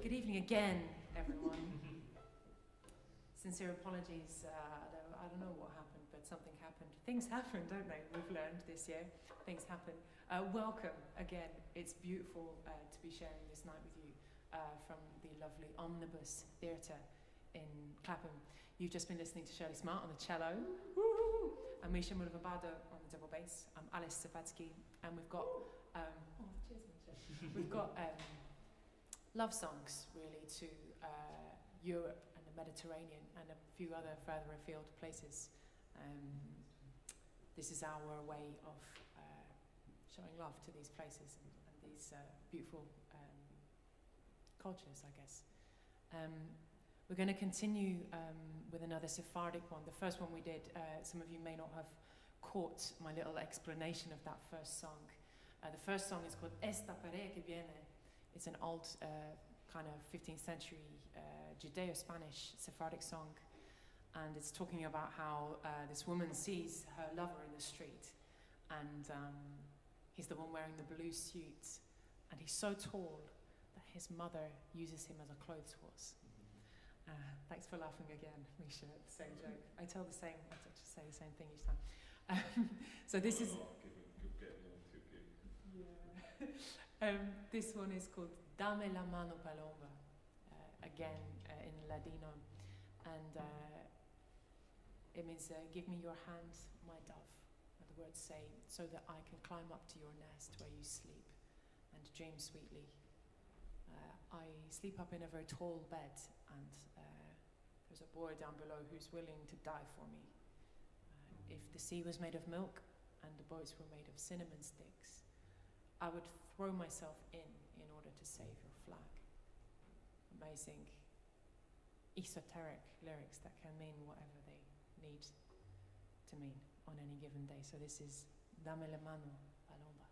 Good evening again, everyone. Sincere apologies. I don't know what happened, but something happened. Things happen, don't they? We've learned this year. Things happen. Welcome again. It's beautiful to be sharing this night with you from the lovely Omnibus Theatre in Clapham. You've just been listening to Shirley Smart on the cello. Woo-hoo! And Misha Mullov-Abbado on the double bass. I'm Alice Zawadzki, and we've got cheers, Misha. We've got love songs really to Europe and the Mediterranean and a few other further afield places. This is our way of showing love to these places and these beautiful cultures, I guess. We're going to continue with another Sephardic one. The first one we did, some of you may not have caught my little explanation of that first song. The first song is called Esta Pared que Viene. It's an old kind of 15th century Judeo-Spanish Sephardic song, and it's talking about how this woman sees her lover in the street, and he's the one wearing the blue suit, and he's so tall that his mother uses him as a clothes horse. Thanks for laughing again, Misha, at the same joke. I just say the same thing each time. So this is... this one is called Dame la mano paloma, again in Ladino, and it means give me your hand, my dove, the words say, so that I can climb up to your nest where you sleep and dream sweetly. I sleep up in a very tall bed, and there's a boy down below who's willing to die for me. If the sea was made of milk and the boats were made of cinnamon sticks, I would throw myself in order to save your flag. Amazing, esoteric lyrics that can mean whatever they need to mean on any given day. So this is Dame la mano, paloma.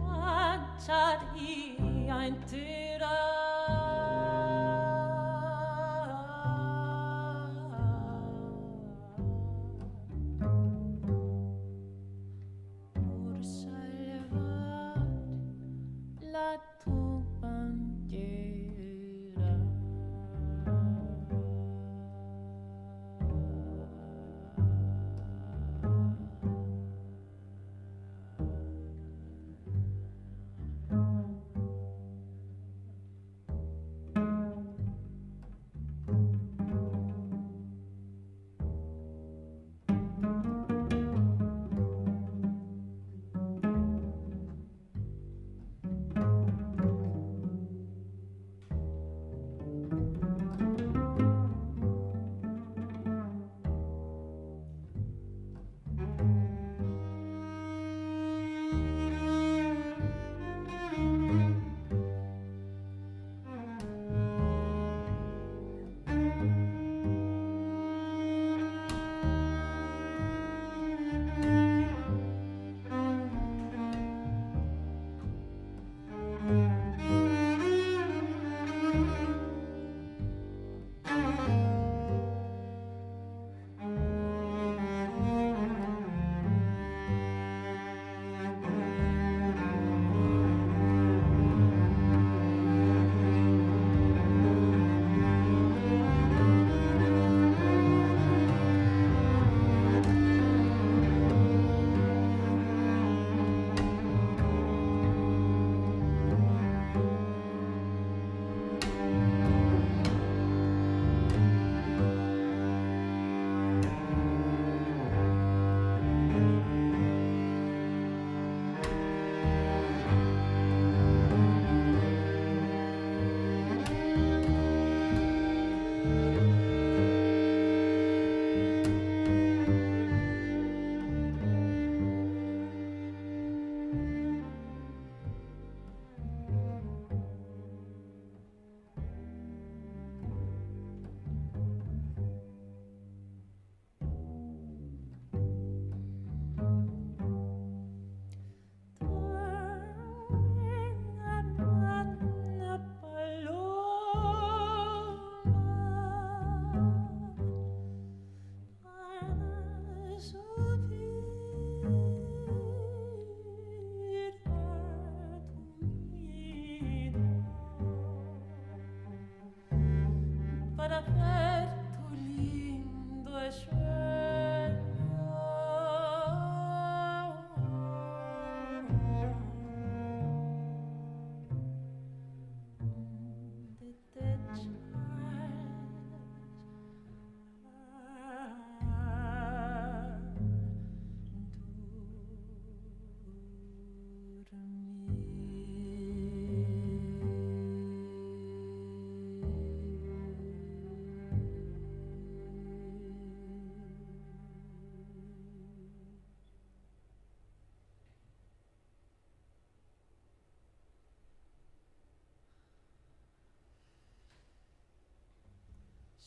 facciaria intera. Por salvar la tu bandiera.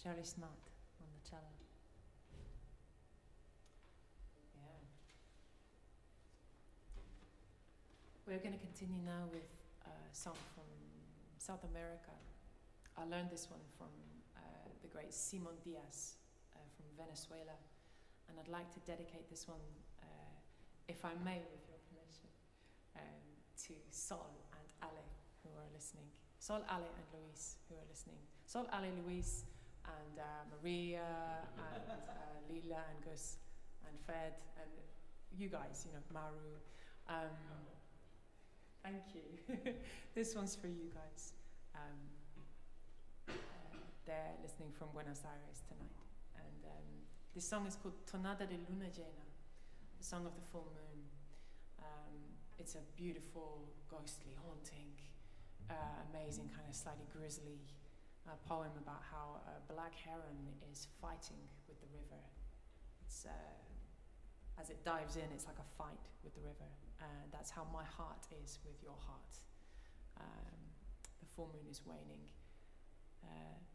Shirley Smart on the cello. Yeah. We're going to continue now with a song from South America. I learned this one from the great Simon Diaz from Venezuela, and I'd like to dedicate this one, if I may, with your permission, to Sol and Ale, who are listening. Sol, Ale, and Luis, who are listening. Sol, Ale, Luis, and Maria, and Lila, and Gus, and Fed, and you guys, you know, Maru. Thank you. This one's for you guys. They're listening from Buenos Aires tonight. And this song is called Tonada de Luna Llena, the song of the full moon. It's a beautiful, ghostly, haunting, amazing, kind of slightly grisly poem about how a black heron is fighting with the river. It's, as it dives in, it's like a fight with the river. That's how my heart is with your heart. The full moon is waning.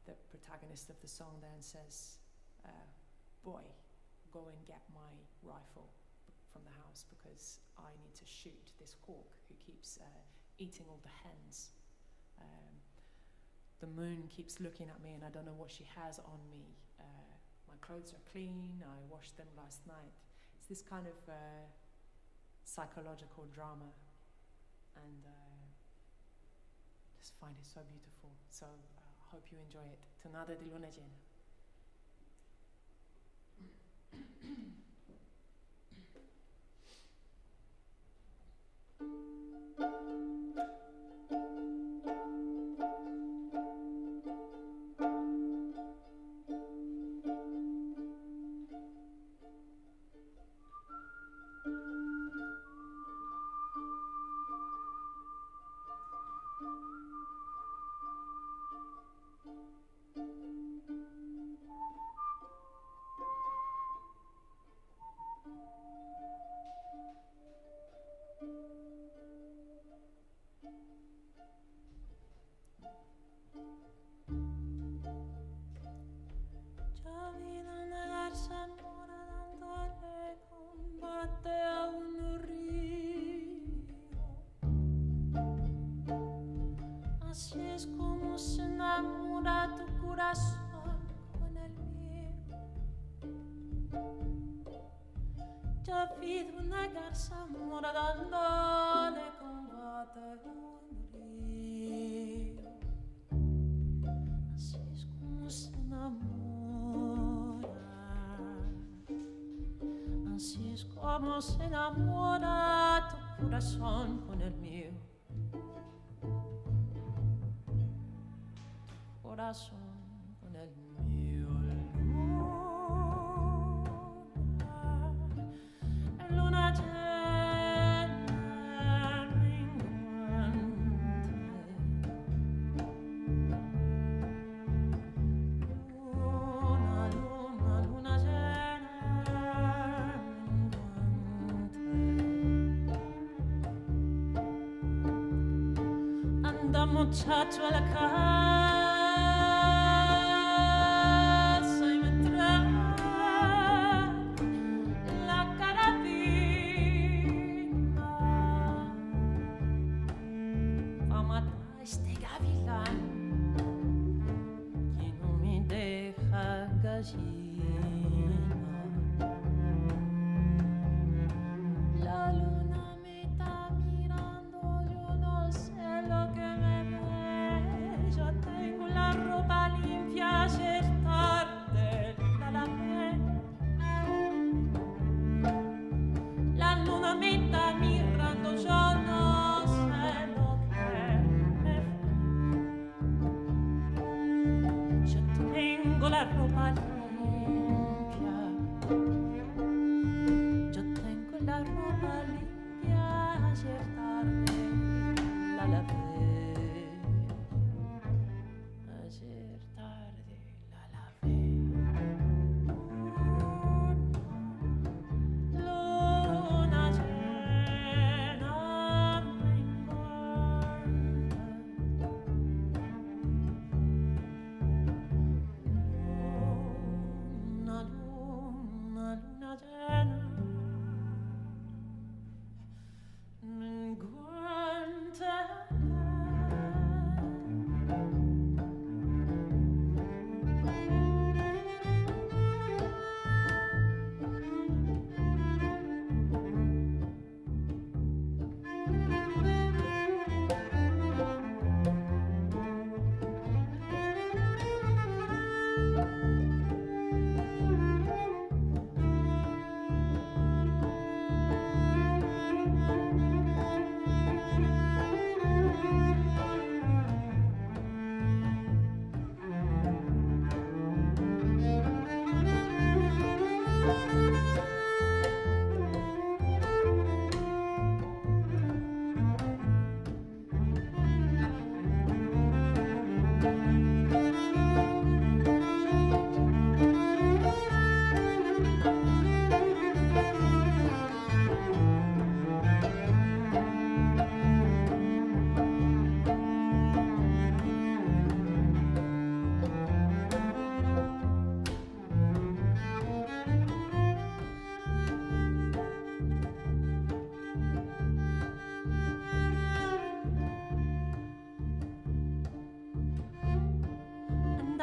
The protagonist of the song then says, boy, go and get my rifle. from the house because I need to shoot this hawk who keeps eating all the hens. The moon keeps looking at me and I don't know what she has on me. My clothes are clean, I washed them last night. It's this kind of psychological drama, and just find it so beautiful. So I hope you enjoy it. Tonada di luna llena. Como se enamora tu corazón con el mío, tu corazón con el mío. Luna llena, luna llena. Anda muchacho a la casa y me trae la carabina pa' matar a este gavilán que no me deja gallina. La luna me está mirando, yo no sé lo que me ve. Yo tengo la ropa limpia, ayer tarde la lavé. La luna me está mirando, yo no sé lo que me ve. Yo tengo la ropa limpia. Yo tengo la ropa limpia, ayer tarde la lavé. Ayer tarde la lavé. Luna llena me engorda. Luna llena me engorda.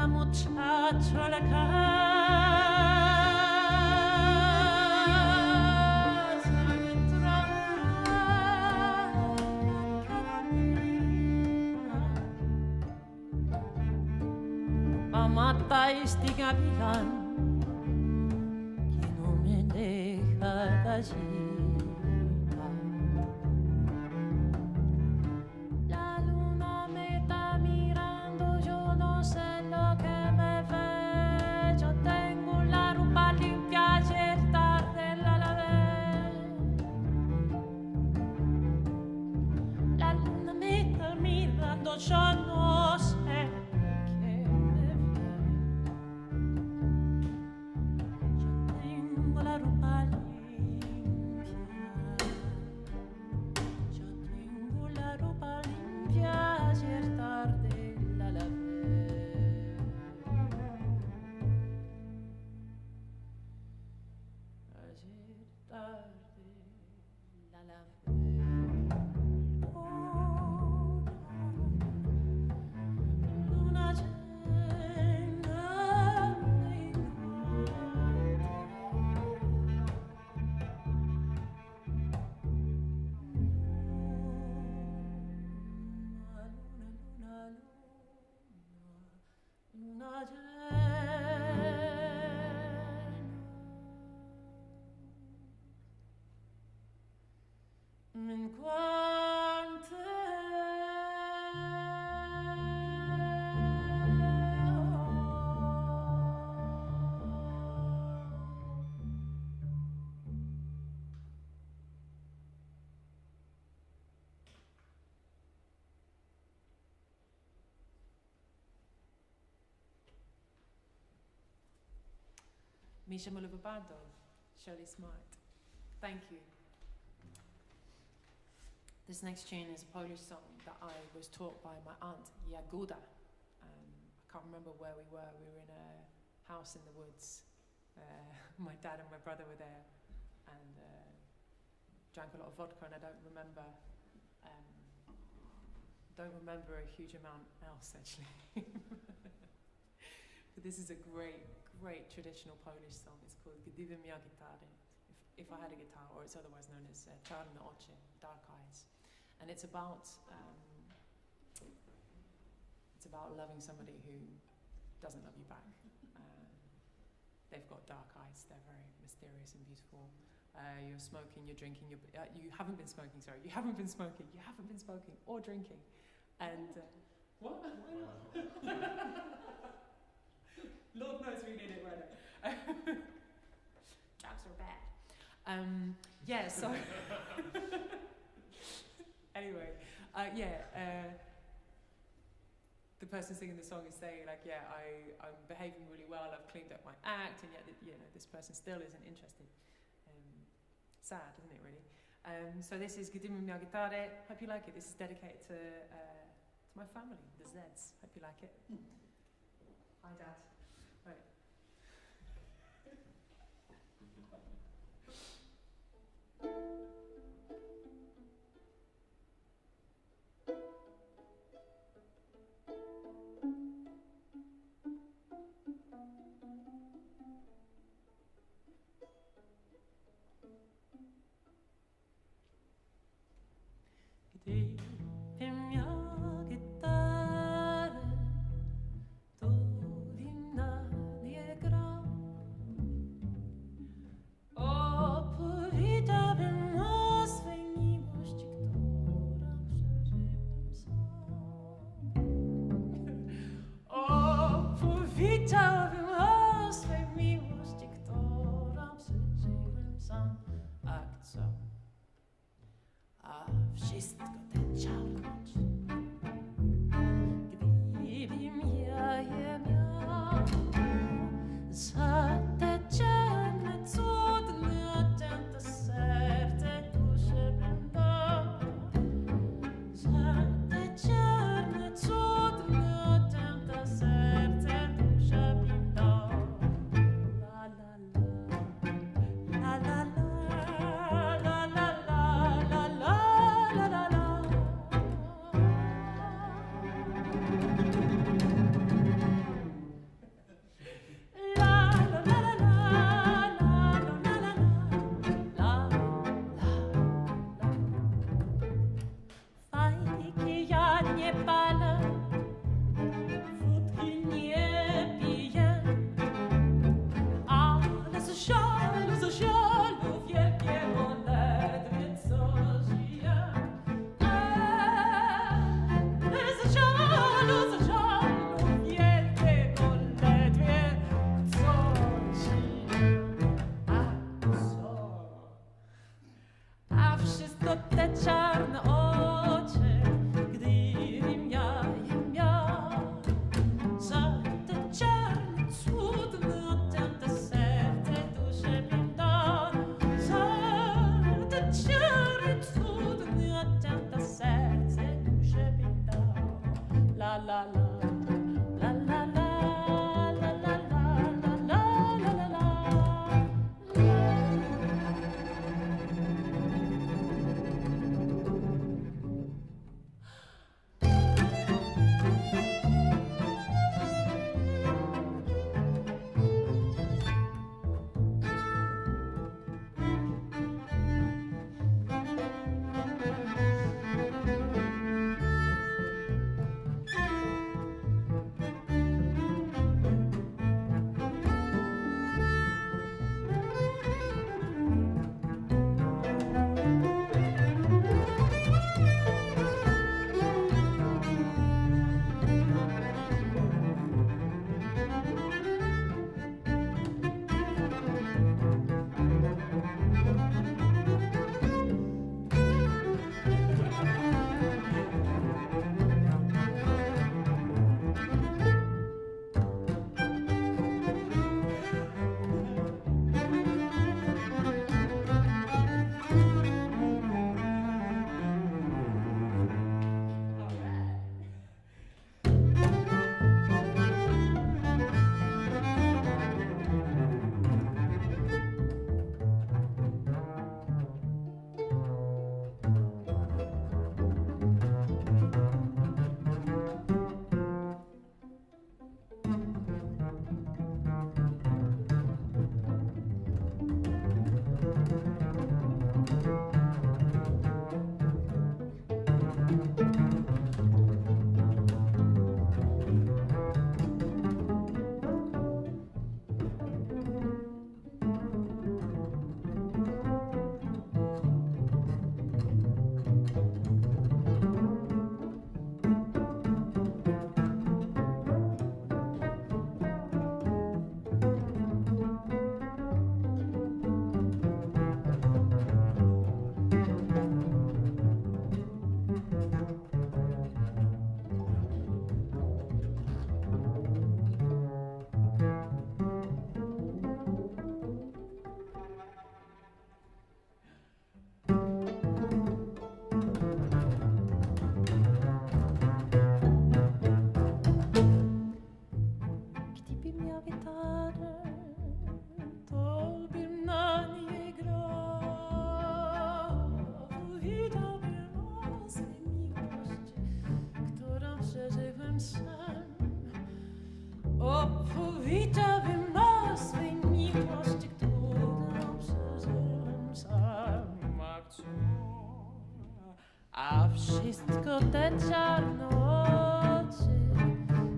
muchacho la casa mata este gavilán que no me deja gallina. La luna me está mirando, yo no sé lo que me ve. Yo tengo la ropa limpia, ayer tarde la lavé. La luna me está mirando, yo no sé. Misha Mullov-Abbado, Shirley Smart. Thank you. This next tune is a Polish song that I was taught by my aunt Jagoda. I can't remember where we were. We were in a house in the woods. My dad and my brother were there, and drank a lot of vodka, and I don't remember a huge amount else actually. But this is a great traditional Polish song. It's called Gdybym miał gitarę, if I had a guitar, or it's otherwise known as Czarne oczy, dark eyes. And it's about loving somebody who doesn't love you back. They've got dark eyes. They're very mysterious and beautiful. You're smoking, you're drinking. You haven't been smoking. Sorry, you haven't been smoking. You haven't been smoking or drinking. And what? Why not? Lord knows we need it right now. Drugs are bad. Yeah, so anyway, the person singing the song is saying like, yeah, I'm behaving really well, I've cleaned up my act, and yet this person still isn't interested. Sad, isn't it really? So this is Gdybym miał gitarę. Hope you like it. This is dedicated to my family, the Zeds. Hope you like it. Hi, Dad. Right. Gdybym miał gitarę, to bym na nie grał. Opowiedziałbym o swym Opowiedziałbym o swej miłości, którą przeżyłem sam jak ciąg. A wszystko te czarne oczy,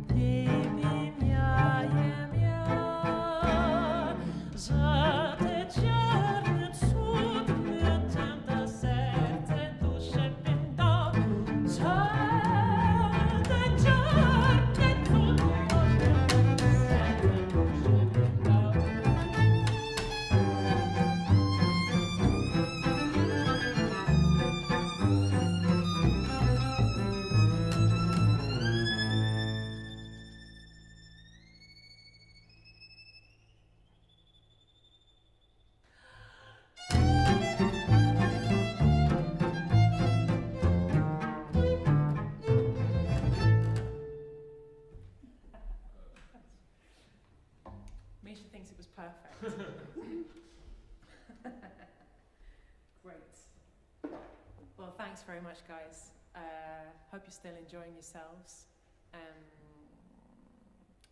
gdybym ja je miał, za te czarne cudne tęta serce duszę bym dał, za te czarne cudne serce duszę bym dał. Misha thinks it was perfect. Great. Well, thanks very much, guys. Hope you're still enjoying yourselves.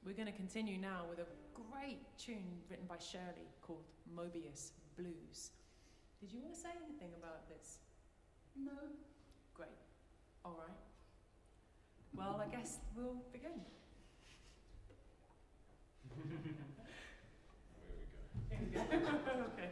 We're going to continue now with a great tune written by Shirley called Mobius Blues. Did you want to say anything about this? No. Great. All right. Well, I guess we'll begin. Here we go. Okay.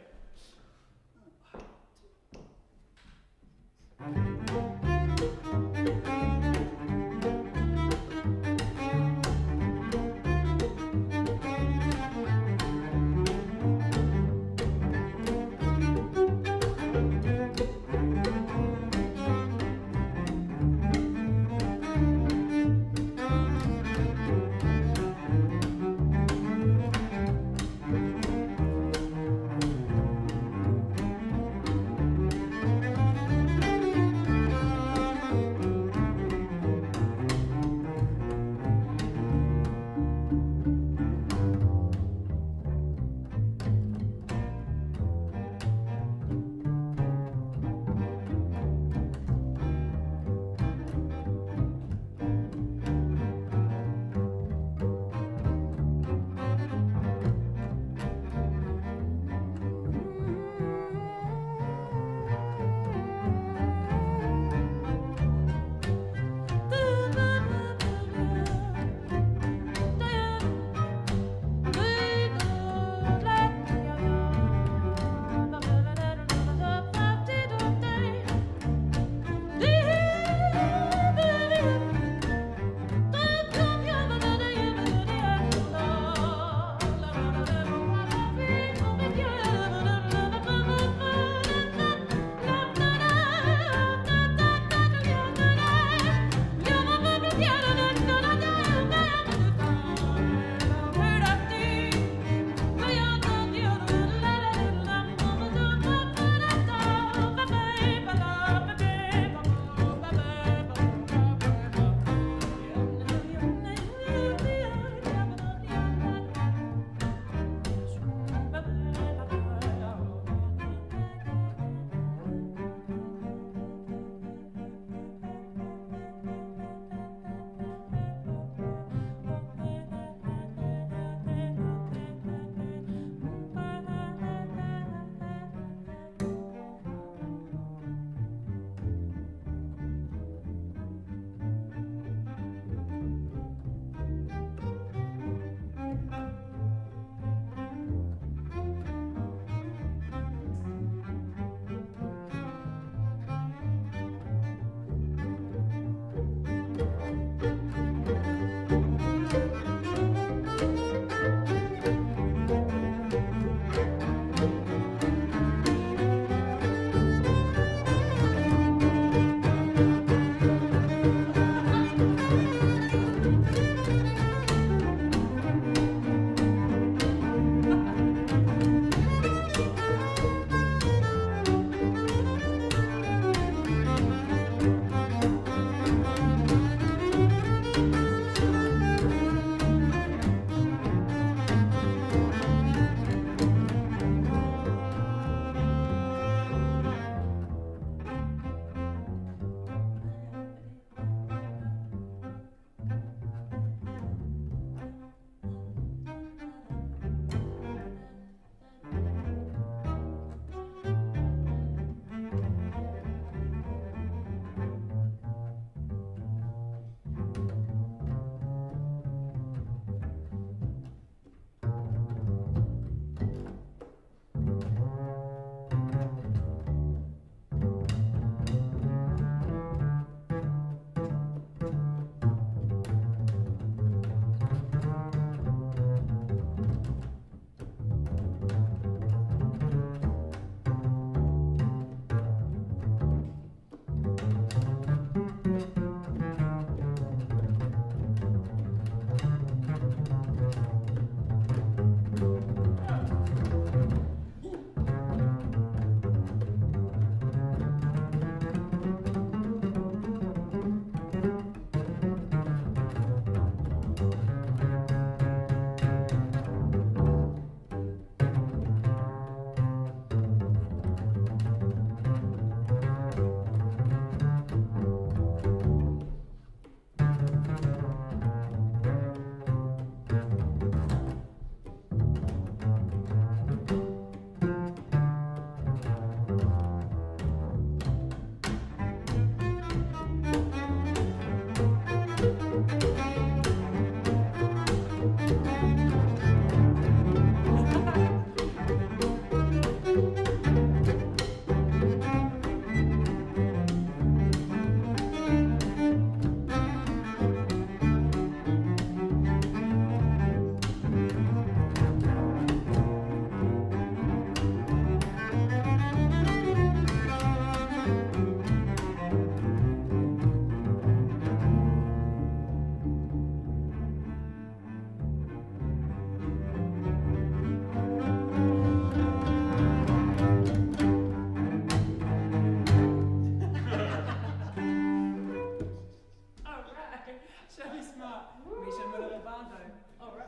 Abbado. All right.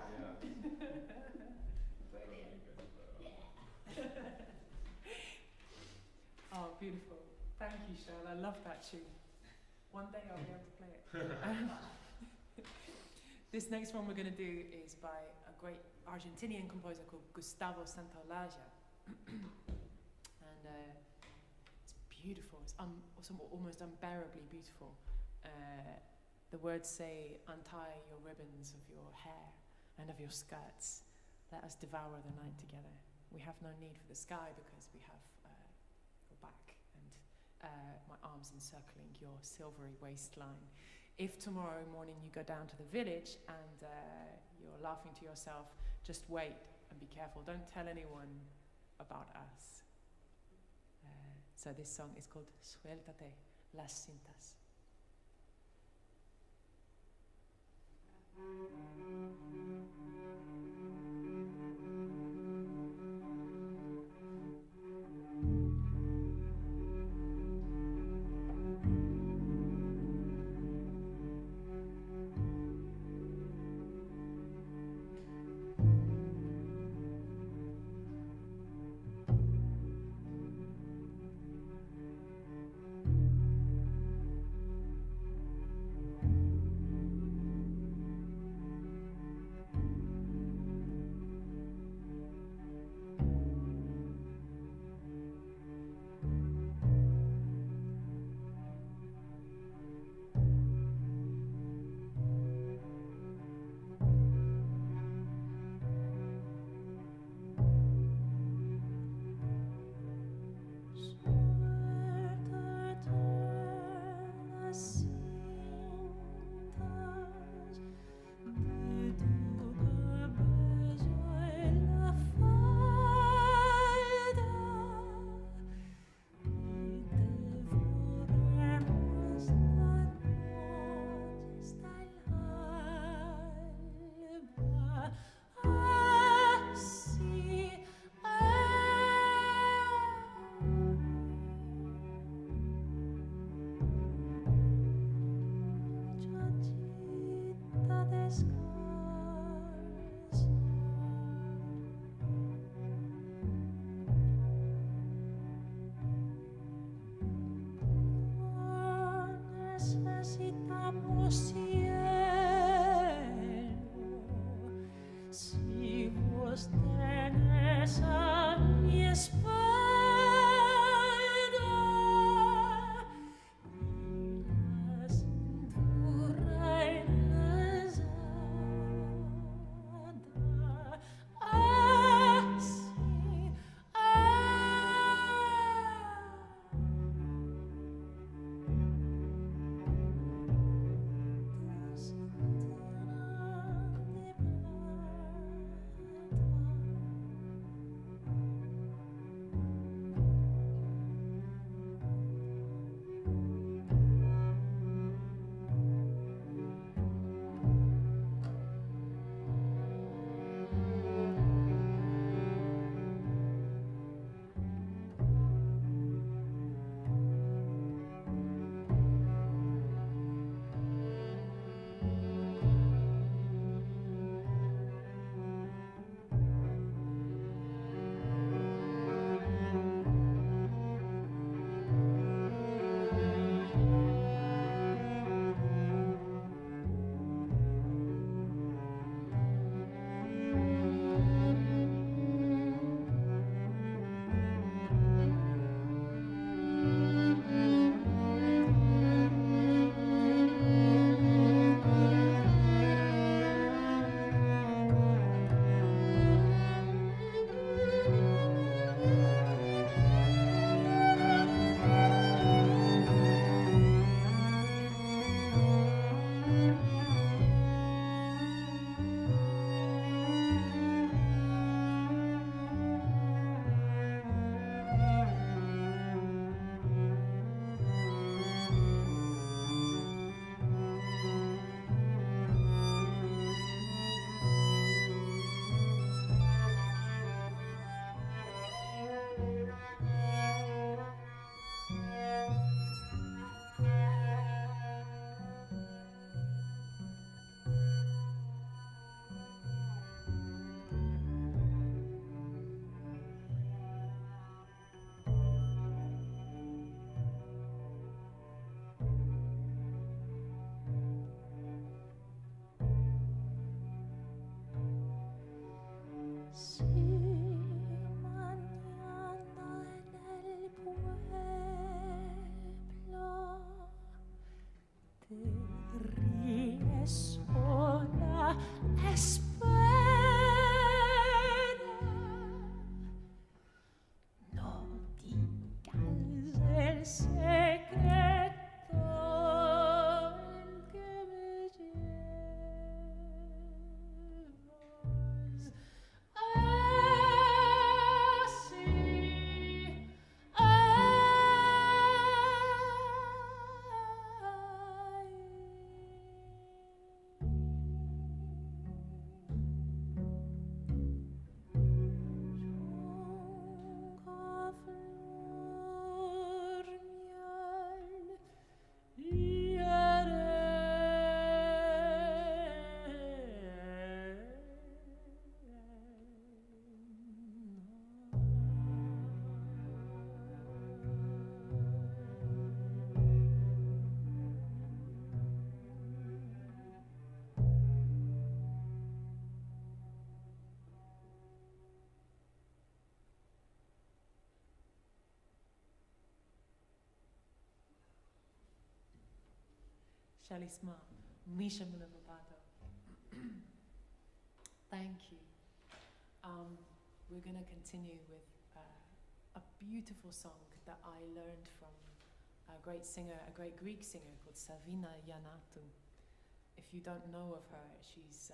Brilliant. Oh, beautiful. Thank you, Cheryl. I love that tune. One day I'll be able to play it. This next one we're going to do is by a great Argentinian composer called Gustavo Santaolalla. And it's beautiful. It's almost unbearably beautiful. The words say, "Untie your ribbons of your hair and of your skirts. Let us devour the night together. We have no need for the sky because we have your back and my arms encircling your silvery waistline. If tomorrow morning you go down to the village and you're laughing to yourself, just wait and be careful. Don't tell anyone about us." So this song is called Suéltate las cintas. Shirley Smart, Misha Mullov-Abbado. Thank you. We're going to continue with a beautiful song that I learned from a great singer, a great Greek singer called Savina Yiannatou. If you don't know of her, she's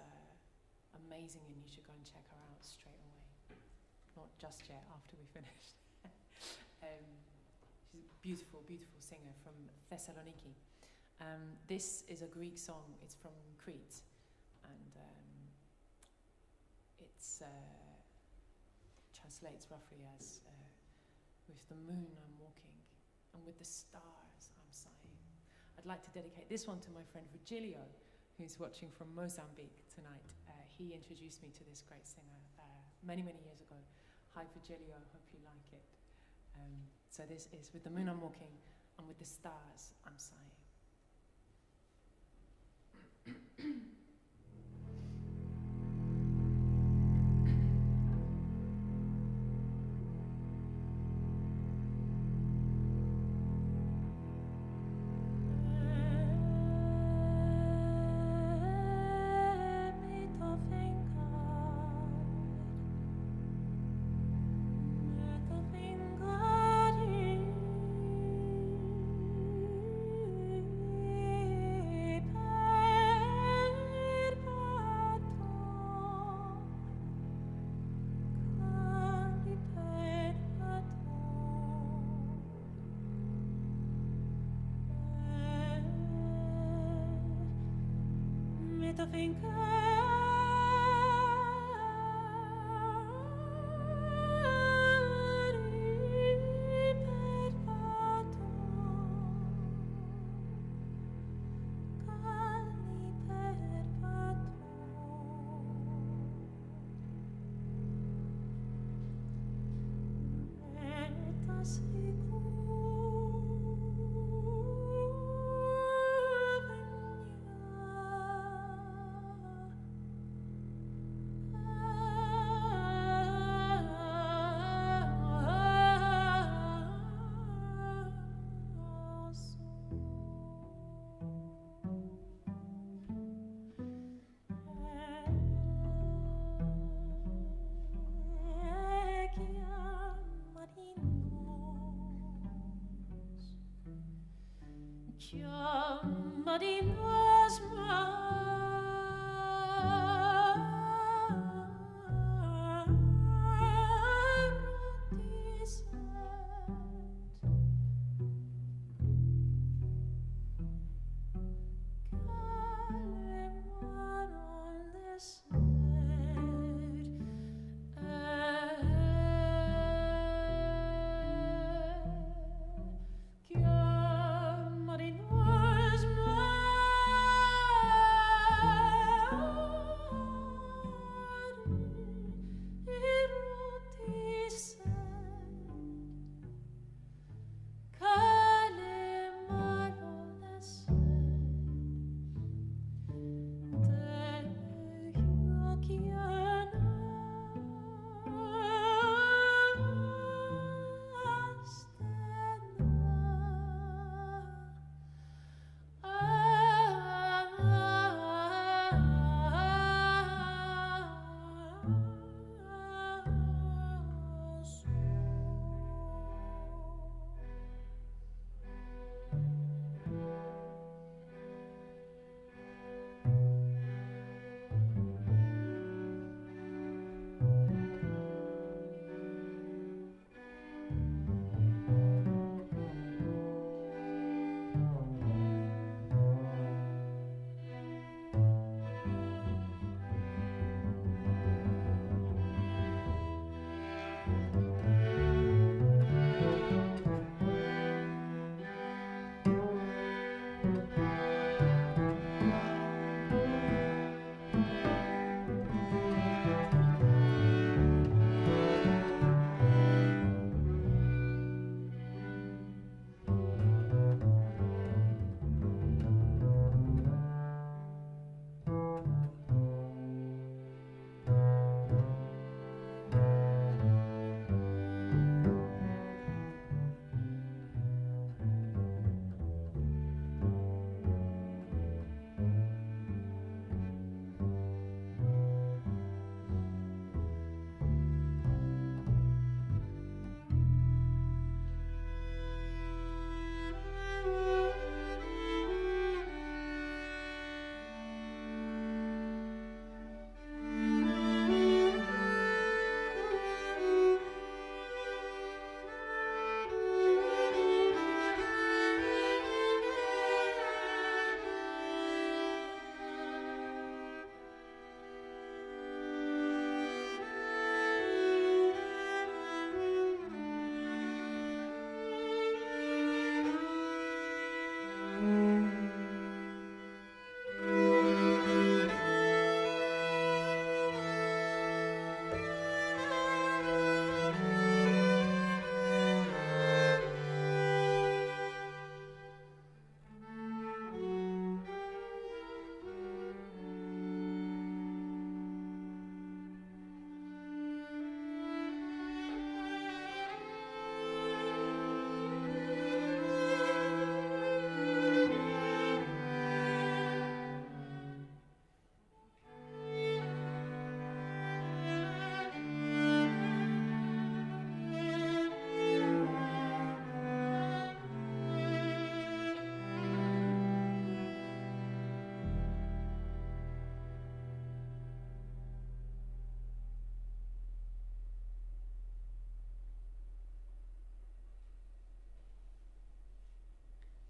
amazing and you should go and check her out straight away. Not just yet, after we finished. She's a beautiful, beautiful singer from Thessaloniki. This is a Greek song. It's from Crete, and it's translates roughly as with the moon I'm walking, and with the stars I'm sighing. I'd like to dedicate this one to my friend Virgilio, who's watching from Mozambique tonight. He introduced me to this great singer many, many years ago. Hi Virgilio, hope you like it. So this is with the moon I'm walking, and with the stars I'm sighing.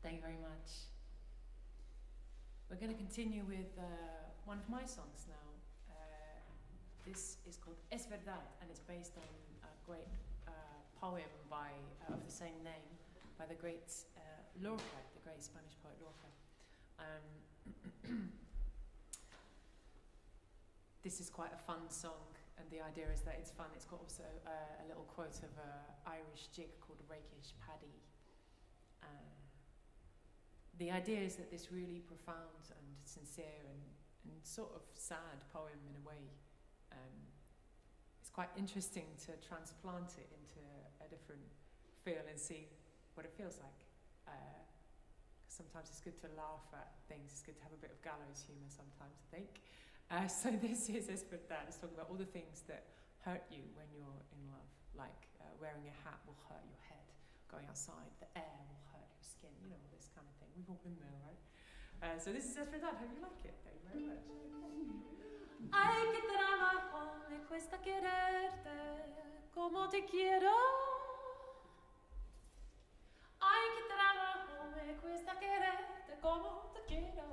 Thank you very much. We're going to continue with one of my songs now. This is called Es Verdad, and it's based on a great poem by of the same name by the great Lorca, the great Spanish poet Lorca. This is quite a fun song, and the idea is that it's fun. It's got also a little quote of an Irish jig called Rakish Paddy. The idea is that this really profound and sincere and sort of sad poem in a way, it's quite interesting to transplant it into a different feel and see what it feels like. Sometimes it's good to laugh at things, it's good to have a bit of gallows humour sometimes, I think. So this is Es Verdad. It's talking about all the things that hurt you when you're in love, like wearing a hat will hurt your head, going outside, the air will hurt your skin, you know, all this kind of thing. We've all been there, right? So this is Es Verdad. Hope you like it. Thank you very much. Ay, qué trabajo me cuesta quererte como te quiero. Ay, qué trabajo me cuesta quererte como te quiero.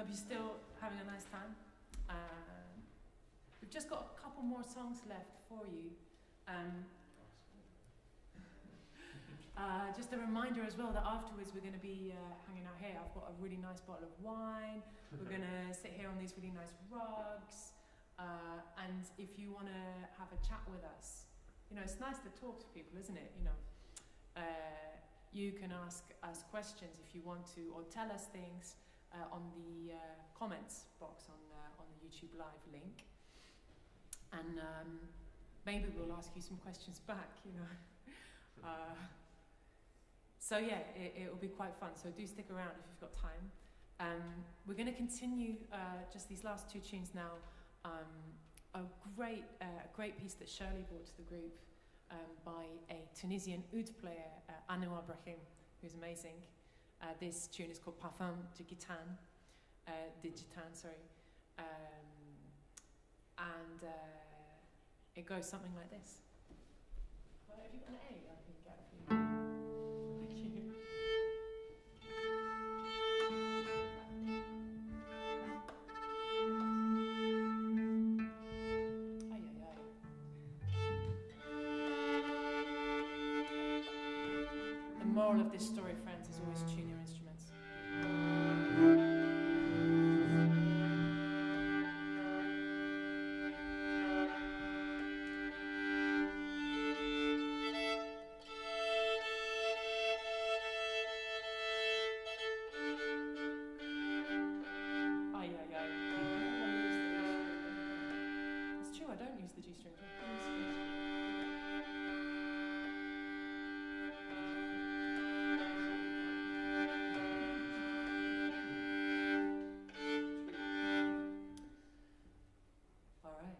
you're still having a nice time. We've just got a couple more songs left for you. Just a reminder as well that afterwards we're going to be hanging out here. I've got a really nice bottle of wine. We're going to sit here on these really nice rugs. And if you want to have a chat with us, you know, it's nice to talk to people, isn't it? You know, you can ask us questions if you want to, or tell us things on the comments box on the YouTube Live link. And maybe we'll ask you some questions back, you know. So yeah, it will be quite fun. So do stick around if you've got time. We're going to continue just these last two tunes now. A great piece that Shirley brought to the group by a Tunisian oud player, Anouar Brahim, who's amazing. This tune is called Parfum de Gitane, and it goes something like this. Well, have you got an A? I can get it for you. Thank you. Ay, ay, ay. The moral of this story, friends, is always tune your instruments. The G string. All right.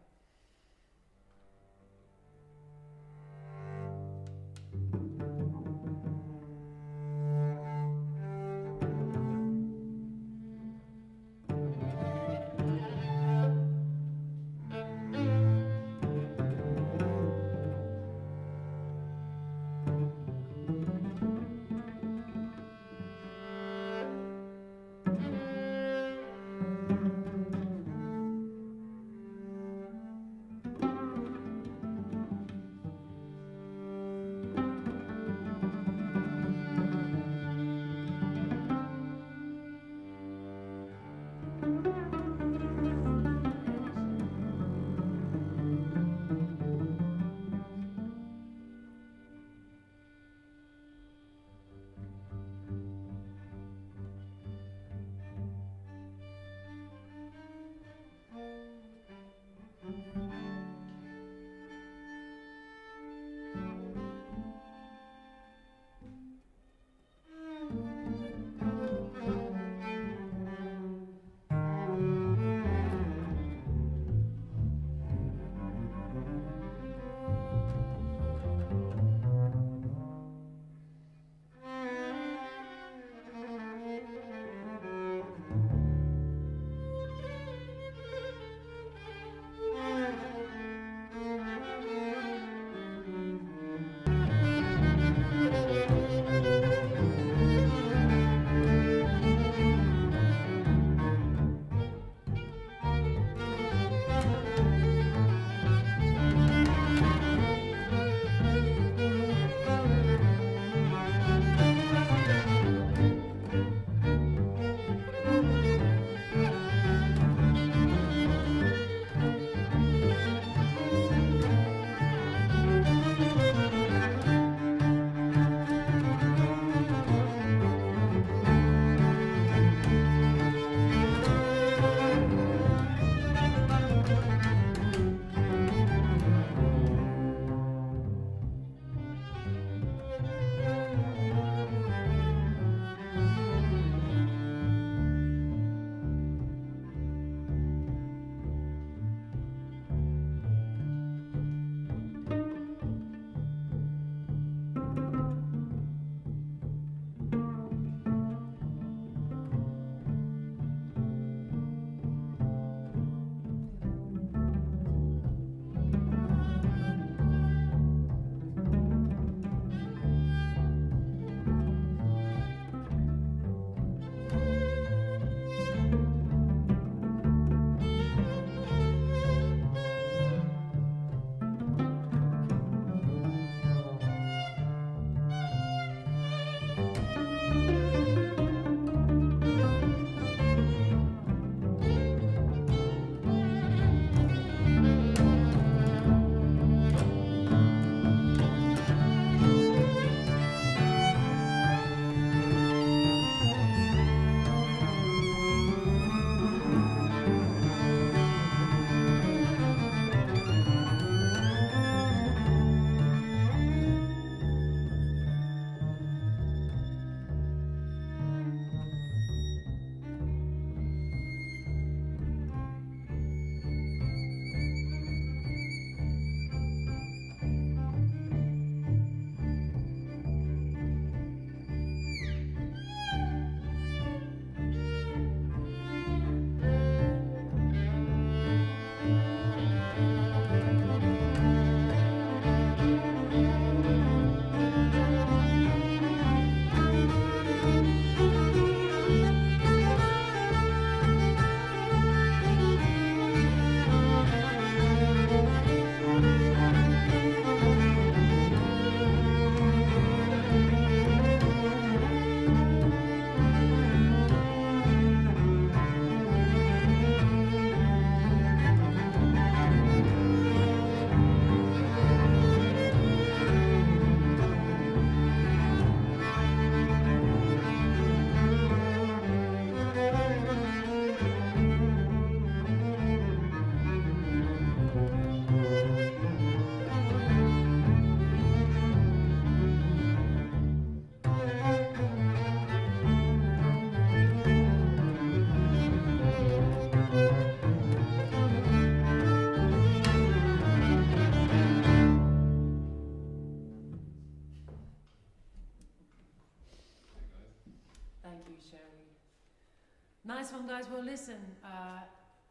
Nice one, guys. Well, listen,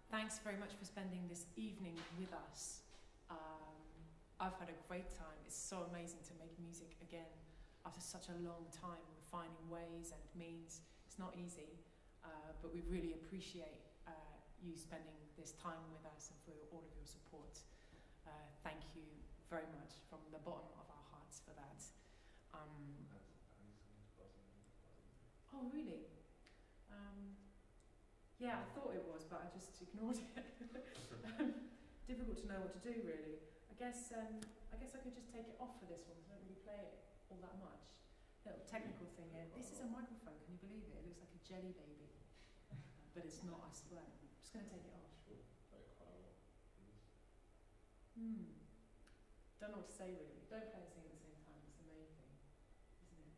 thanks very much for spending this evening with us. I've had a great time. It's so amazing to make music again after such a long time, refining ways and means. It's not easy, but we really appreciate you spending this time with us and for all of your support. Thank you very much from the bottom of our hearts for that. Oh, really? Yeah, I thought it was, but I just ignored it. Difficult to know what to do, really. I guess I could just take it off for this one, because I don't really play it all that much. Little technical thing here. This is a microphone, can you believe it? It looks like a jelly baby. But it's not, I swear. I'm just going to take it off. Don't know what to say, really. Don't play and sing at the same time. It's the main thing, isn't it?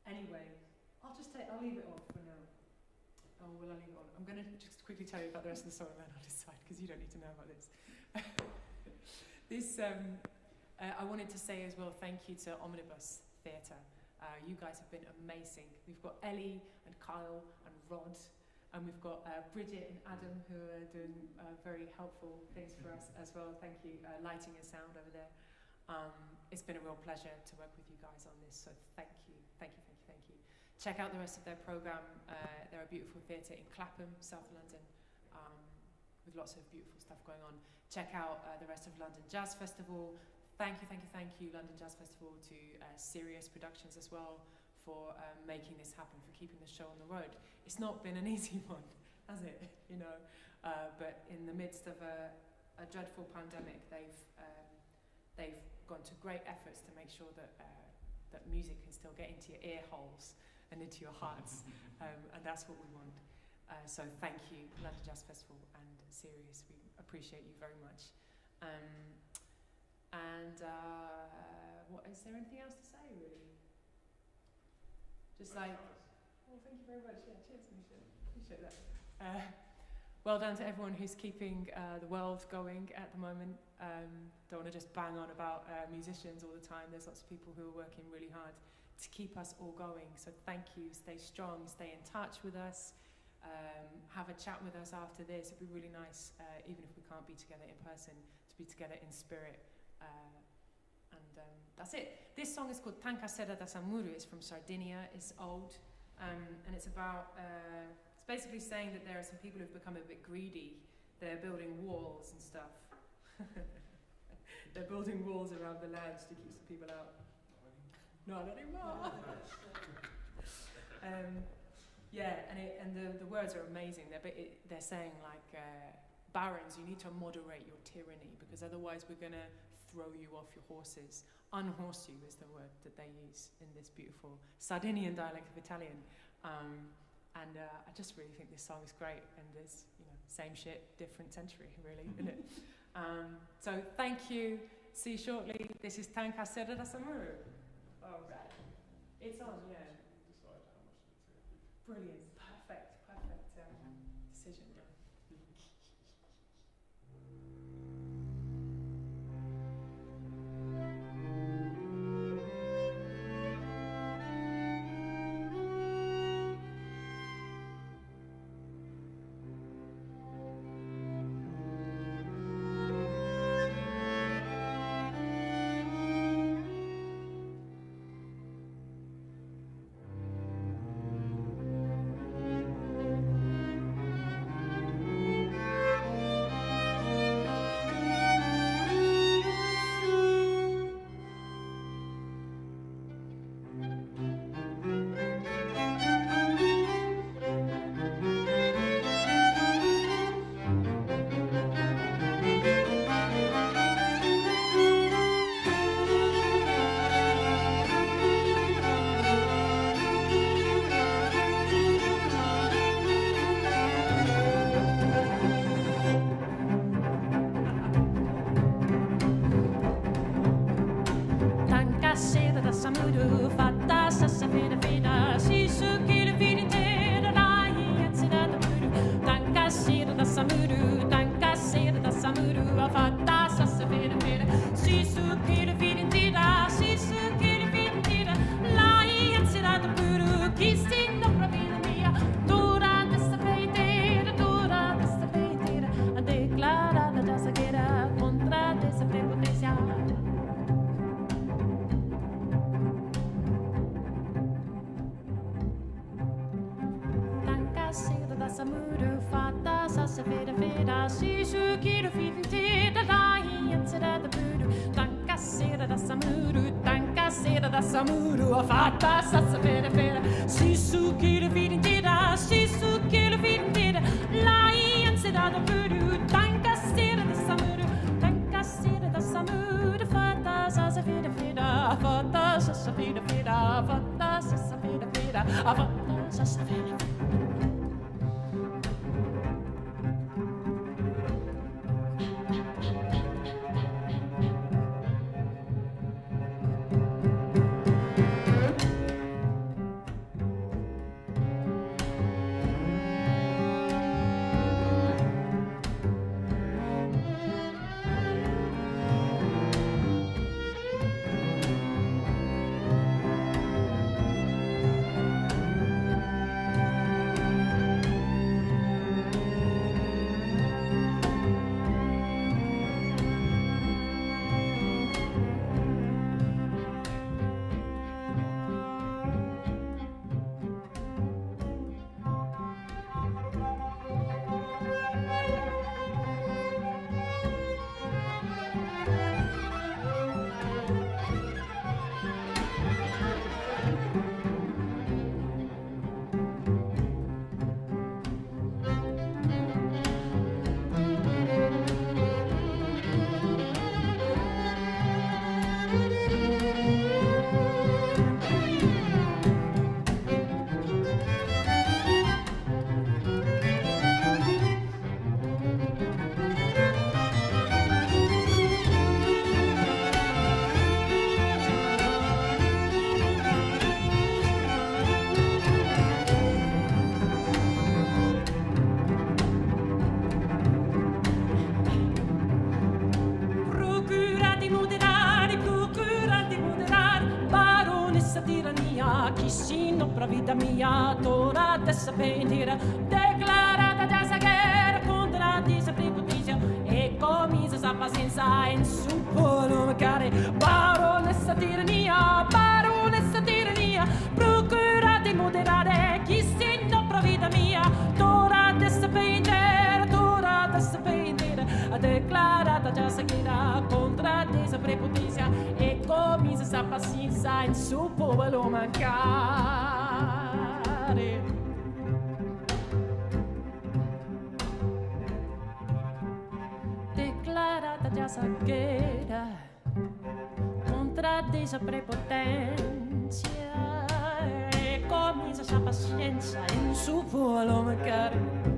Anyway, I'll leave it off for now. Oh, will I leave it on? I'm going to just quickly tell you about the rest of the song and then I'll decide, because you don't need to know about this. I wanted to say as well, thank you to Omnibus Theatre. You guys have been amazing. We've got Ellie and Kyle and Rod, and we've got Bridget and Adam, who are doing very helpful things for us as well. Thank you. Lighting and sound over there. It's been a real pleasure to work with you guys on this, so thank you. Thank you, thank you, thank you. Check out the rest of their programme. They're a beautiful theatre in Clapham, South London, with lots of beautiful stuff going on. Check out the rest of London Jazz Festival. Thank you, thank you, thank you, London Jazz Festival, to Sirius Productions as well for making this happen, for keeping the show on the road. It's not been an easy one, has it? You know, but in the midst of a dreadful pandemic, they've gone to great efforts to make sure that that music can still get into your ear holes and into your hearts, and that's what we want. So thank you, London Jazz Festival and Sirius. We appreciate you very much. What is there anything else to say, really? Just like, oh, thank you very much. Yeah, cheers, Misha. Appreciate that. Well done to everyone who's keeping the world going at the moment. Don't want to just bang on about musicians all the time. There's lots of people who are working really hard to keep us all going. So thank you. Stay strong. Stay in touch with us. Have a chat with us after this. It'd be really nice, even if we can't be together in person, to be together in spirit. That's it. This song is called Tanka Sera da Samuru. It's from Sardinia. It's old, and it's about. It's basically saying that there are some people who've become a bit greedy. They're building walls and stuff. They're building walls around the land to keep some people out. Not anymore. Yeah, and the words are amazing. They're saying like, barons, you need to moderate your tyranny, because otherwise we're going to throw you off your horses. Unhorse you is the word that they use in this beautiful Sardinian dialect of Italian. And I just really think this song is great, and it's, you know, same shit, different century, really, isn't it? So thank you. See you shortly. This is Tanka Sera da Samuru. All right. It's on, yeah. Brilliant. Perfect decision. Yeah. Kistin no provida mi sa feda feda si su kiru fidin tida lai ansera da budu tanka sera da samuru a fatta sa feda feda si su kiru fidin tida lai ansera da budu tanka sera da samuru fatta sa feda feda fatta sa feda feda fatta sa feda feda fatta sa feda. Vita mia, tora dessa pentira, declarata già sa guerra contro dessa prepotizia e comincia sa pazienza in su volume care. Baronessa tirania, procurate di moderare chi si nopra vita mia, tora dessa pentira, declarata già sa guerra contro dessa prepotizia e comincia sa pazienza in su volume care. Declarata già sagghera contra desa prepotenza e comincia sa pazienza in su volume care.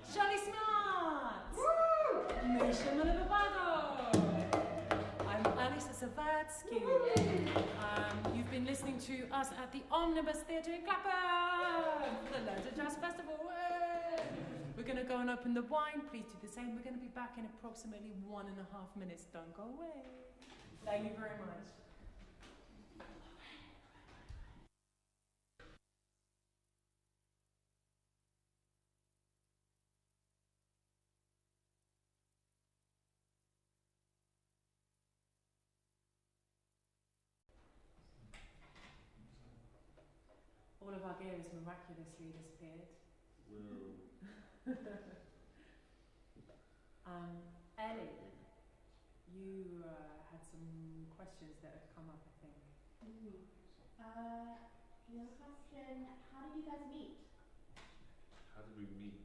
Shirley Smart! Misha Mullov-Abbado! I'm Alice Zawadzki. You've been listening to us at the Omnibus Theatre in Clapham for the London Jazz Festival. We're going to go and open the wine. Please do the same. We're going to be back in approximately 1.5 minutes. Don't go away. Thank you very much. All of our gear has miraculously disappeared. Ellie, you had some questions that have come up, I think. Your question, how did you guys meet? How did we meet?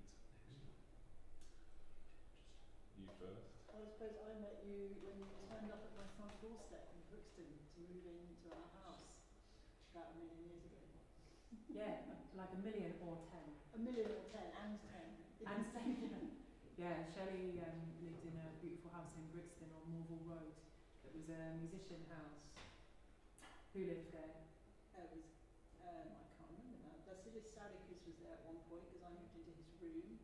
You first. I suppose I met you when you turned up at my front doorstep in Brixton to move into our house about 1 million years ago. Yeah, like 1 million or 10. 1 million or 10, and 10. And 10. Yeah, Shirley lived in a beautiful house in Brixton on Morville Road. It was a musician house. Who lived there? It was, I can't remember now. Vasilis Sarikus was there at one point because I moved into his room,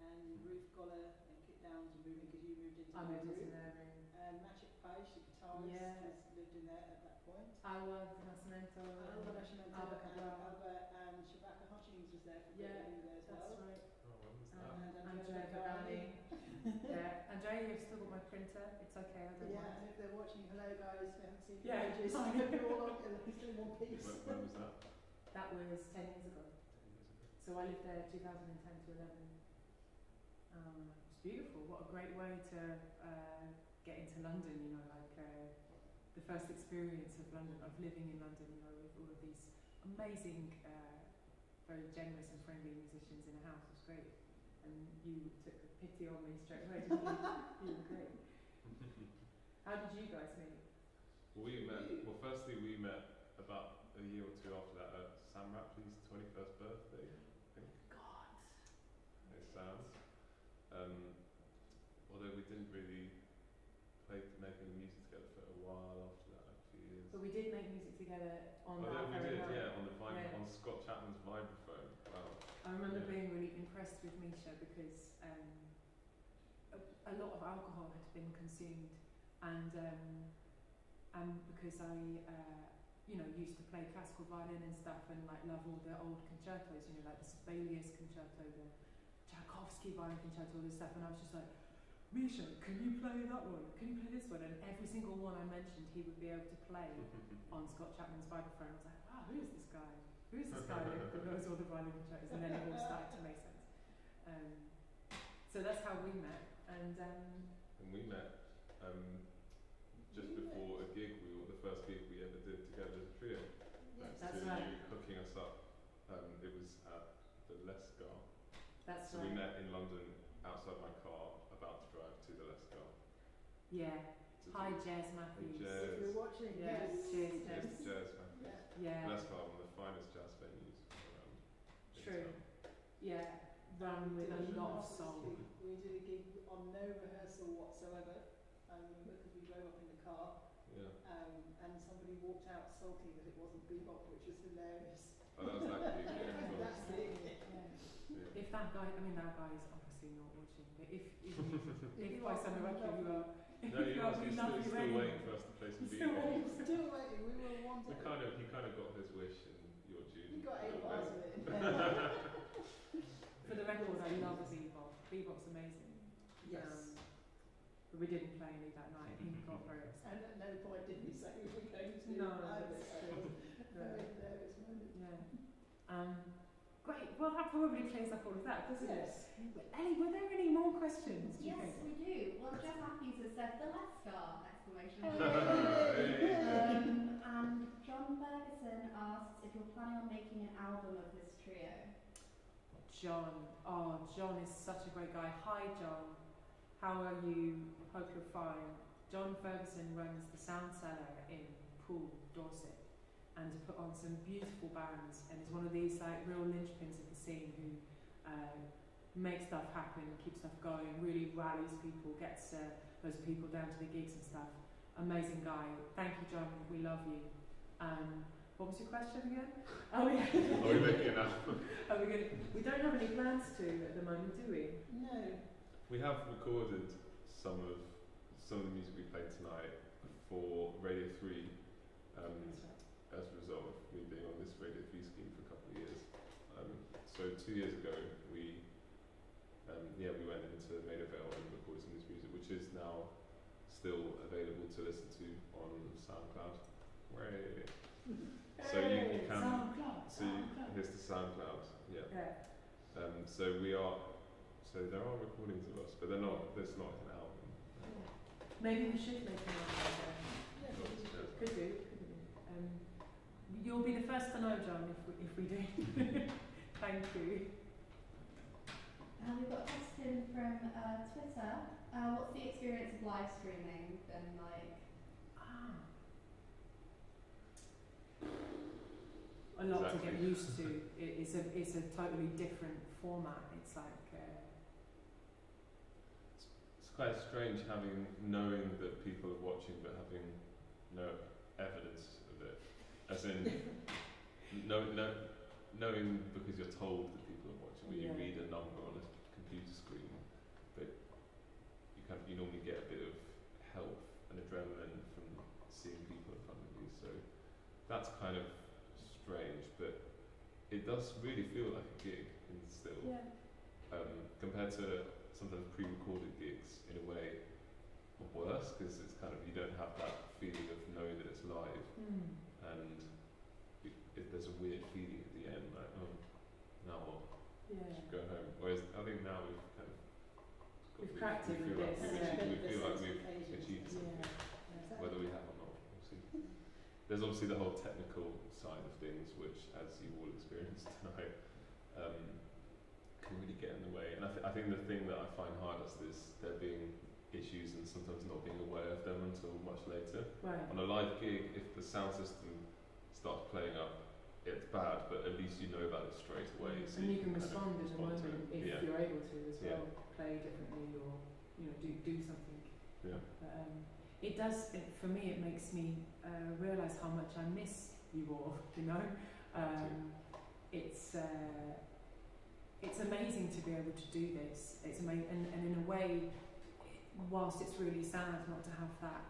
and Ruth Goller and Kit Downs were moving because you moved into I my moved into room. their room. And Maciek Page, the guitarist, Yeah. has lived in there at that point. Alba Nascimento. Alba Nascimento Alba and Cabral. Alba and Shabaka Hutchings was there for a bit Yeah, when you were there as that's well. right. Oh, when was that? And Andrea Garani. Yeah, Andrea, you've still got my printer. It's okay, I don't Yeah, mind. and if they're watching, hello guys, we haven't seen you Yeah. in ages. I hope you're all on, still in one piece. When was that? That was 10 years ago. 10 years ago. So I lived there 2010 to 11. It's beautiful. What a great way to get into London, you know, like the first experience of London, of living in London, you know, with all of these amazing, very generous and friendly musicians in a house. It was great. And you took pity on me straight away, didn't you? You were great. How did you guys meet? Well, we met. Well, firstly, we met about a year or two after that at Sam Rapley's 21st birthday, I think. God. Hey, Sam. Although we didn't really make any music together for a while after that, like a few years. But we did make music together on Oh, that we very did, night. yeah, on the Yeah. on Scott Chapman's vibraphone. Wow. I remember Yeah. being really impressed with Misha because a lot of alcohol had been consumed, and because I you know, used to play classical violin and stuff, and like love all the old concertos, you know, like the Sibelius concerto, the Tchaikovsky violin concerto, all this stuff, and I was just like, Misha, can you play that one? Can you play this one? And every single one I mentioned, he would be able to play on Scott Chapman's vibraphone. I was like, wow, who is this guy? Who is this guy that knows all the violin concertos? And then it all started to make sense. So that's how we met. And we met just before a gig. The first gig we ever did together as a trio. Yes. That's to right. you hooking us up. It was at the Lescar. that's So right. we met in London outside my car, about to drive to the Lescar. Yeah. to Hi, do- Jazz Matthews. Jazz. If you're watching, Yes. yes. Cheers, Yes, Jazz. the jazz man. Yeah. Yeah. Lescar, one of the finest jazz venues around. in True. town. Yeah. Run with a Did lot of marvellous soul. gig. We did a gig on no rehearsal whatsoever. I remember because we drove up in the car, Yeah. and somebody walked out sulking that it wasn't bebop, which was hilarious. Oh, that was that gig, yeah. as well. That's the gig. Yeah. Yeah. If that guy, I mean, that guy is obviously not watching, but if If by some miracle you are, No, he was. He's still waiting for us to play some Still beat. waiting. Still waiting, we were wanted. He kind of got his wish, and you're due. You got 8 bars of it. for the record, I love bebop. Bebop's amazing. Yes. But we didn't play any that night. He got very upset. And at no point did we say we were going to No, either, that's so true. very hilarious moment. Yeah. Great. Well, that probably clears up all of that, doesn't Yes. it? Ellie, were there any more questions? Do you Yes, think? we do. Well, Jeff Matthews has said the Lescar! Exclamation Hey. point. And John Ferguson asks if you're planning on making an album of this trio. John. Oh, John is such a great guy. Hi, John. How are you? Hope you're fine. John Ferguson runs the Sound Cellar in Poole, Dorset, and has put on some beautiful bands, and is one of these like real linchpins of the scene who makes stuff happen, keeps stuff going, really rallies people, gets those people down to the gigs and stuff. Amazing guy. Thank you, John. We love you. What was your question again? Oh yeah. Are we making an album? We don't have any plans to at the moment, do we? No. We have recorded some of the music we played tonight for Radio 3 as a result of me being on this Radio 3 scheme for a couple of years. So 2 years ago we went into Maida Vale and recorded some of this music, which is now still available to listen to on SoundCloud. So you can here's the SoundCloud, so there are recordings of us, but there's not an album. Maybe we should make an album. Could do. You'll be the first to know, John, if we do. Thank you. We've got a question from Twitter. What's the experience of live streaming been like? A lot to get used to. It's a totally different format. It's like it's quite strange knowing that people are watching but having no evidence of it. As in knowing because you're told that people are watching, when you read a number on a computer screen, but you normally get a bit of help and adrenaline from seeing people in front of you. So that's kind of strange, but it does really feel like a gig still. Compared to sometimes pre-recorded gigs in a way, or worse, because it's kind of, you don't have that feeling of knowing that it's live, and there's a weird feeling at the end, like, oh, now what? Should go home. Whereas I think now we've cracked it with this. We feel like we've achieved something, whether we have or not. We'll see. There's obviously the whole technical side of things, which, as you all experienced tonight, can really get in the way. And I think the thing that I find hardest is there being issues and sometimes not being aware of them until much later. Right. On a live gig, if the sound system starts playing up, it's bad, but at least you know about it straight away. So and you can respond in a moment if you're able to as well, play differently or do something. Yeah. But, it does, for me, it makes me realise how much I miss you all, It's amazing to be able to do this. It's amazing, and in a way, whilst it's really sad not to have that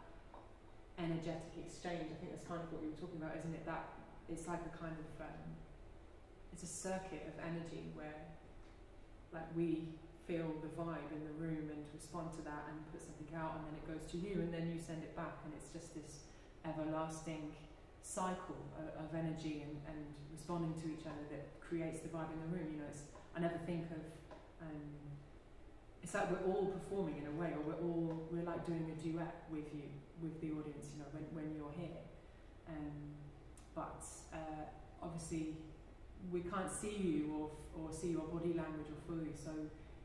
energetic exchange, I think that's kind of what we were talking about, isn't it? That it's like a kind of, it's a circuit of energy where, like, we feel the vibe in the room and respond to that and put something out, and then it goes to you, and then you send it back, and it's just this everlasting cycle of energy and responding to each other that creates the vibe in the room. I never think of, it's like we're all performing in a way, or we're like doing a duet with you, with the audience, when you're here. But obviously we can't see you or see your body language or feel you, so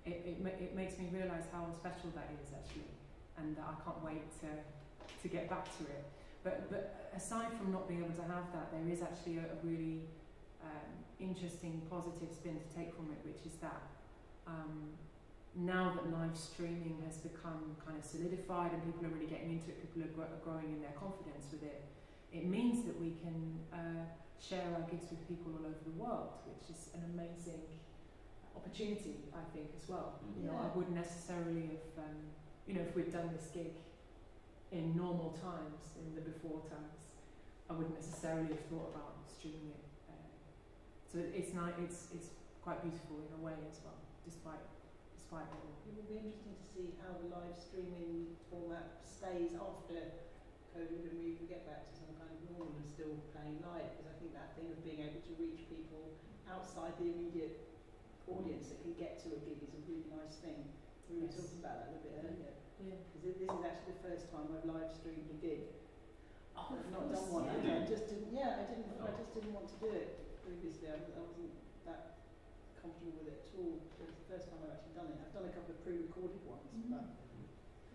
it makes me realise how special that is actually, and I can't wait to get back to it. But aside from not being able to have that, there is actually a really interesting positive spin to take from it, which is that now that live streaming has become kind of solidified and people are really getting into it, people are growing in their confidence with it, it means that we can share our gigs with people all over the world, which is an amazing opportunity, I think, as well. I wouldn't necessarily have, if we'd done this gig in normal times, in the before times, I wouldn't necessarily have thought about streaming it. So it's quite beautiful in a way as well, despite it all. It will be interesting to see how the live streaming format stays after COVID, and we get back to some kind of normal and still playing live, because I think that thing of being able to reach people outside the immediate audience that can get to a gig is a really nice thing. We were talking about that a little bit earlier. Because this is actually the first time I've live streamed a gig. I've not done one. I just didn't want to do it previously. I wasn't that comfortable with it at all. It was the first time I've actually done it. I've done a couple of pre-recorded ones. But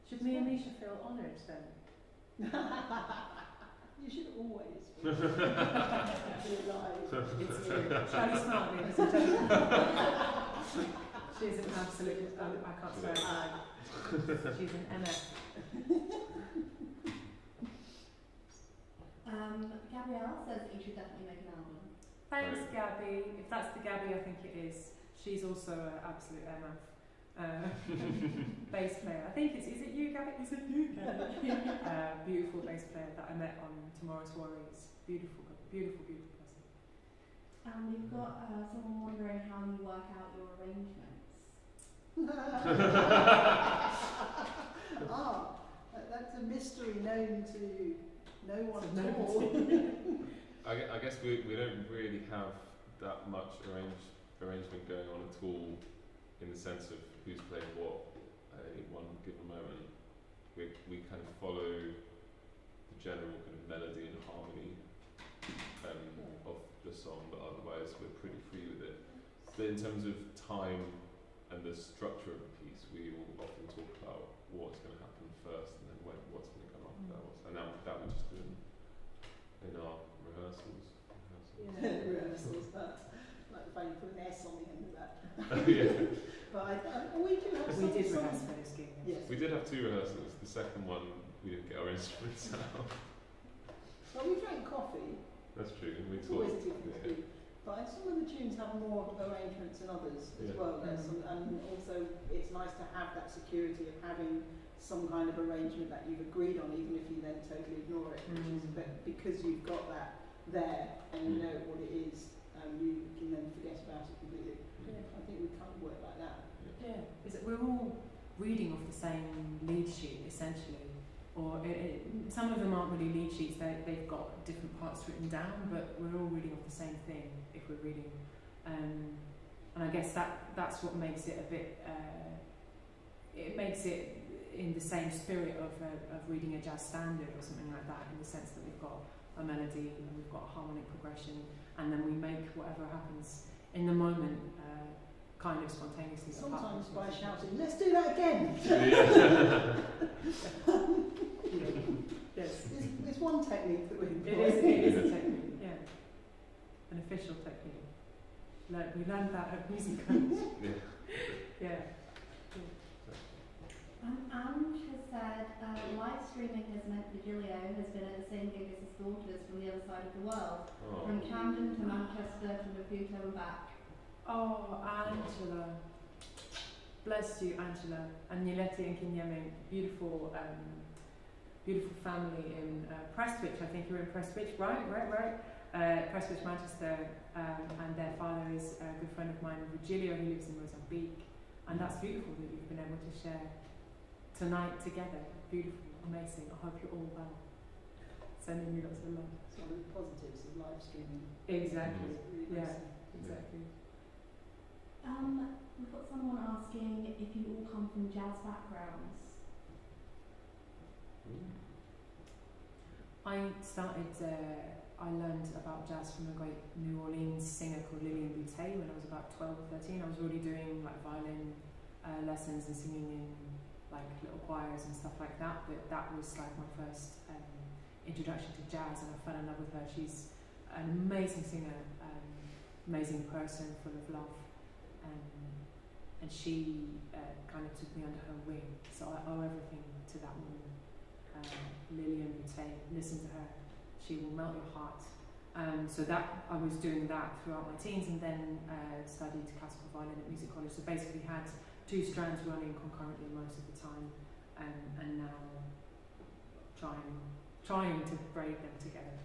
should me and Misha feel honoured then? You should always be alive. It's true. Shirley Smart, ladies and gentlemen. She's an absolute, I can't say it. She's an MF. Gabrielle says that you should definitely Thanks, Right. Gabby. If that's the Gabby I think it is, she's also an absolute MF. Bass player. I think is it you, Gabby? Is it you, Gabby? Beautiful bass player that I met on Tomorrow's Warriors. Beautiful, beautiful, beautiful person. We've got someone wondering how you work out your arrangements. That's a mystery known to no one at all. I guess we don't really have that much arrangement going on at all, in the sense of who's playing what at any one given moment. We kind of follow the general kind of melody and harmony of the song, but otherwise we're pretty free with it. But in terms of time and the structure of the piece, we will often talk about what's going to happen first, and then what's going to come after that. And that we just do in our rehearsals. Rehearsals, that's like the fact you put an S on the end of that. Yeah. But we do have We did some rehearse for this gig. Yes. We did have 2 rehearsals. The second one, we didn't get our instruments out. Well, we drank coffee. That's true. We It's taught. always a good thing to do. But some of the tunes have more arrangements than others as Yeah. well. There's some, and also it's nice to have that security of having some kind of arrangement that you've agreed on, even if you then totally ignore it. Which is, but because you've got that there and you know what it is, you can then forget about it completely. Yeah. I think we kind of work like that. Yeah, is it, we're all reading off the same lead sheet essentially, or some of them aren't really lead sheets. They've got different parts written down, but we're all reading off the same thing if we're reading. And I guess that's what makes it a bit. It makes it in the same spirit of reading a jazz standard or something like that, in the sense that we've got a melody and we've got a harmonic progression, and then we make whatever happens in the moment kind of spontaneously. Sometimes by shouting, "Let's do that again." Yes. It's one technique that we employ. It is a technique, yeah. An official technique. Like, we learned that at music college. Yeah. Ange has said live streaming has meant Virgilio has been at the same gig as his daughters from the other side of the world, from Camden to Manchester to Maputo and back. Oh, Angela. Bless you, Angela. And Niletti and Kinyeme, beautiful family in Prestwich. I think you're in Prestwich, right? Prestwich, Manchester. And their father is a good friend of mine, Virgilio, who lives in Mozambique. And that's beautiful that you've been able to share tonight together. Beautiful, amazing. I hope you're all well. Sending you lots of love. It's one of the positives of live streaming. Exactly. It's really Yeah. nice. Exactly. We've got someone asking if you all come from jazz backgrounds. I learned about jazz from a great New Orleans singer called Lillian Boutte when I was about 12 or 13. I was already doing like violin lessons and singing in like little choirs and stuff like that, but that was like my first introduction to jazz, and I fell in love with her. She's an amazing singer, amazing person, full of love, and she kind of took me under her wing, so I owe everything to that woman. Lillian Boutte, listen to her, she will melt your heart. So that I was doing that throughout my teens, and then studied classical violin at music college. So basically had 2 strands running concurrently most of the time, and now trying to braid them together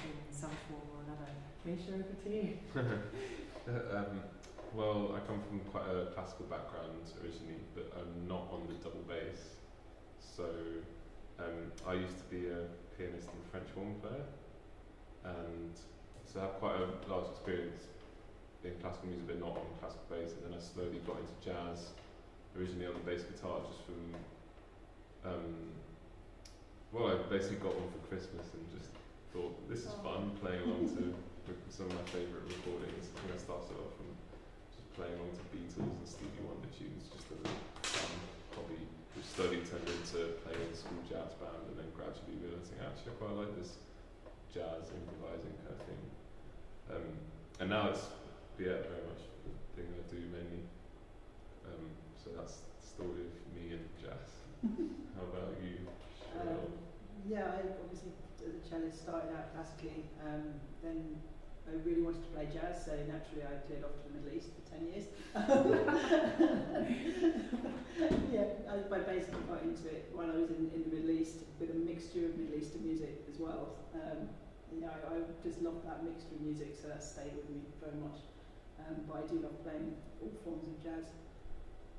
in some form or another. Misha, over to you. Well, I come from quite a classical background originally, but I'm not on the double bass. So I used to be a pianist and French horn player, and so I have quite a large experience in classical music, but not on classical bass. And then I slowly got into jazz, originally on the bass guitar, just from I basically got one for Christmas and just thought, this is fun, playing along to some of my favourite recordings. I think I started off from just playing along to Beatles and Stevie Wonder tunes, just as a fun hobby, which slowly turned into playing in a school jazz band, and then gradually realising actually I quite like this jazz improvising kind of thing. And now it's very much the thing I do mainly. So that's the story of me and jazz. How about you, Cheryl? Yeah, I obviously as a cellist started out classically, then I really wanted to play jazz, so naturally I cleared off to the Middle East for 10 years. I basically got into it when I was in the Middle East with a mixture of Middle Eastern music as well. I just loved that mixture of music, so that stayed with me very much. But I do love playing all forms of jazz.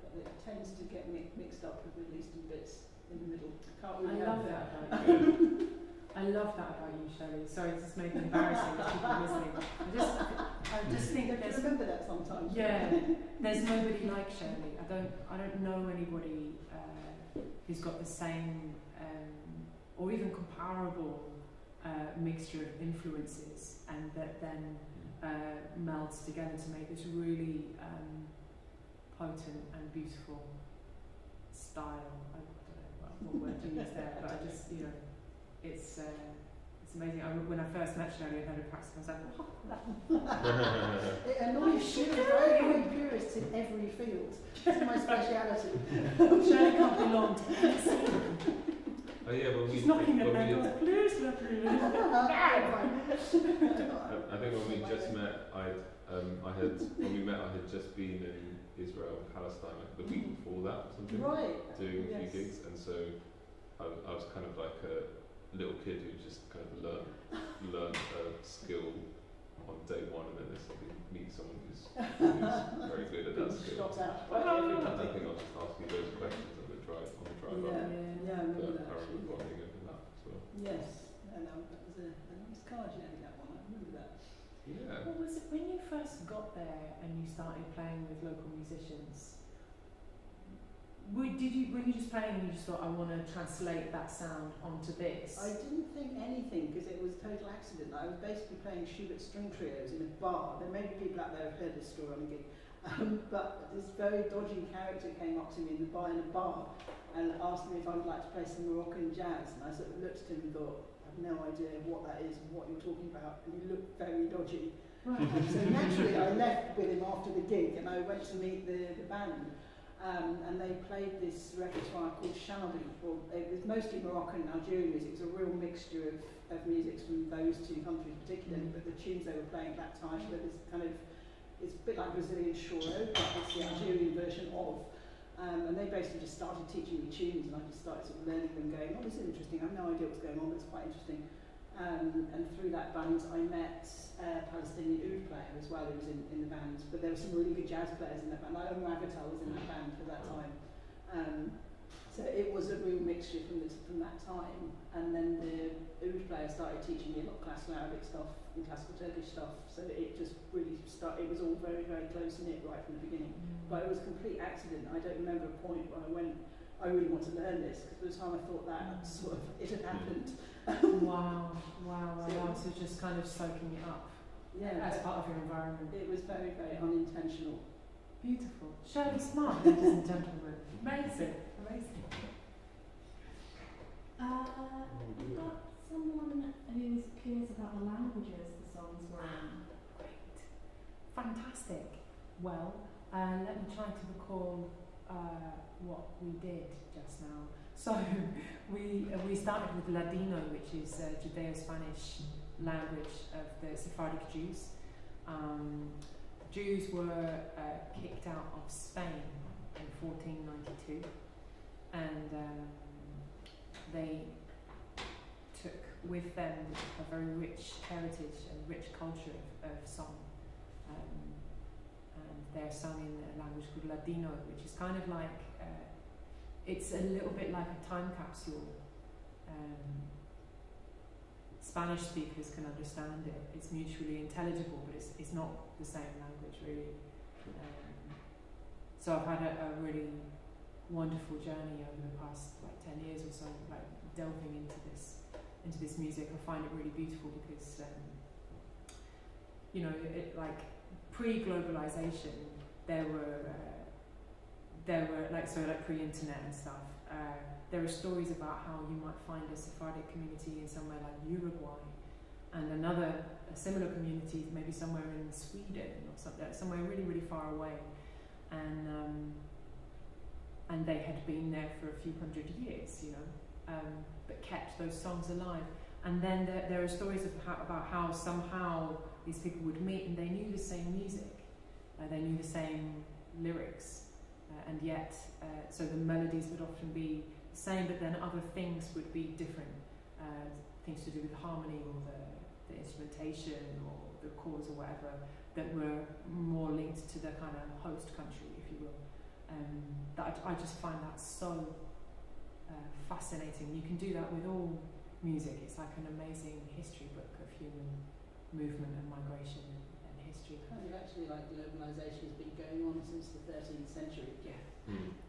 But it tends to get mixed up with Middle Eastern bits in the middle. I love that about you. I love that about you, Shirley. Sorry, this made me embarrassing as people are listening. I just think you have to remember that sometimes. Yeah, there's nobody like Shirley. I don't know anybody who's got the same or even comparable mixture of influences, and that then melds together to make this really potent and beautiful style. I don't know what word to use there, but I just, it's amazing. When I first met Shirley and heard her practice, I was like, what? It annoys she was very purist in every field. It's my speciality. Shirley can't belong to anything. Oh yeah, well, she's knocking at their door. Please let me in. I think when we just met, I had just been in Israel and Palestine like the week before that or something, doing a few gigs, and so I was kind of like a little kid who just kind of learned a skill on day one, and then they suddenly meet someone who's very good at that skill. I think I'll just ask you those questions on the drive up. I remember that. Bonding over that as well. Yes, and that was a nice card you had, that one. I remember that. Yeah. What was it when you first got there and you started playing with local musicians? Were you just playing and you just thought, I want to translate that sound onto this? I didn't think anything because it was a total accident. I was basically playing Schubert string trios in a bar. There may be people out there who've heard this story on a gig. But this very dodgy character came up to me in a bar and asked me if I would like to play some Moroccan jazz. And I sort of looked at him and thought, I have no idea what that is and what you're talking about. And he looked very dodgy. Right. So naturally I left with him after the gig and I went to meet the band. And they played this repertoire called Shabi. Well, it was mostly Moroccan and Algerian music. It was a real mixture of musics from those two countries particularly, but the tunes they were playing at that time were this kind of, it's a bit like Brazilian choro, but it's the Algerian version of. And they basically just started teaching me tunes, and I just started sort of learning them, going, oh, this is interesting. I have no idea what's going on, but it's quite interesting. And through that band, I met a Palestinian oud player as well, who was in the band. But there were some really good jazz players in that band. Omnibus was in that band for that time. So it was a real mixture from that time. And then the oud player started teaching me a lot of classical Arabic stuff and classical Turkish stuff. So it just really started. It was all very, very close knit right from the beginning. But it was a complete accident. I don't remember a point where I went, I really want to learn this, because by the time I thought that, sort of, it had happened. Wow. So just kind of soaking it up as part of your environment. It was very, very unintentional. Beautiful. Shirley Smart, ladies and gentlemen. Amazing. We've got someone who's curious about the languages the songs were in. Great. Fantastic. Well, let me try to recall what we did just now. So we started with Ladino, which is Judeo-Spanish language of the Sephardic Jews. Jews were kicked out of Spain in 1492, and they took with them a very rich heritage and rich culture of song. And they're sung in a language called Ladino, which is kind of like, it's a little bit like a time capsule. Spanish speakers can understand it. It's mutually intelligible, but it's not the same language really. So I've had a really wonderful journey over the past 10 years or so, delving into this music. I find it really beautiful because pre-globalization there were pre-internet and stuff. There are stories about how you might find a Sephardic community in somewhere like Uruguay, and a similar community maybe somewhere in Sweden or somewhere really, really far away, and they had been there for a few hundred years, but kept those songs alive. And then there are stories about how somehow these people would meet and they knew the same music, they knew the same lyrics, and yet, so the melodies would often be the same, but then other things would be different, things to do with harmony or the instrumentation or the chords or whatever, that were more linked to the kind of host country, if you will. That I just find that so fascinating. You can do that with all music. It's like an amazing history book of human movement and migration and history. Kind of actually like globalisation has been going on since the 13th century. Yeah,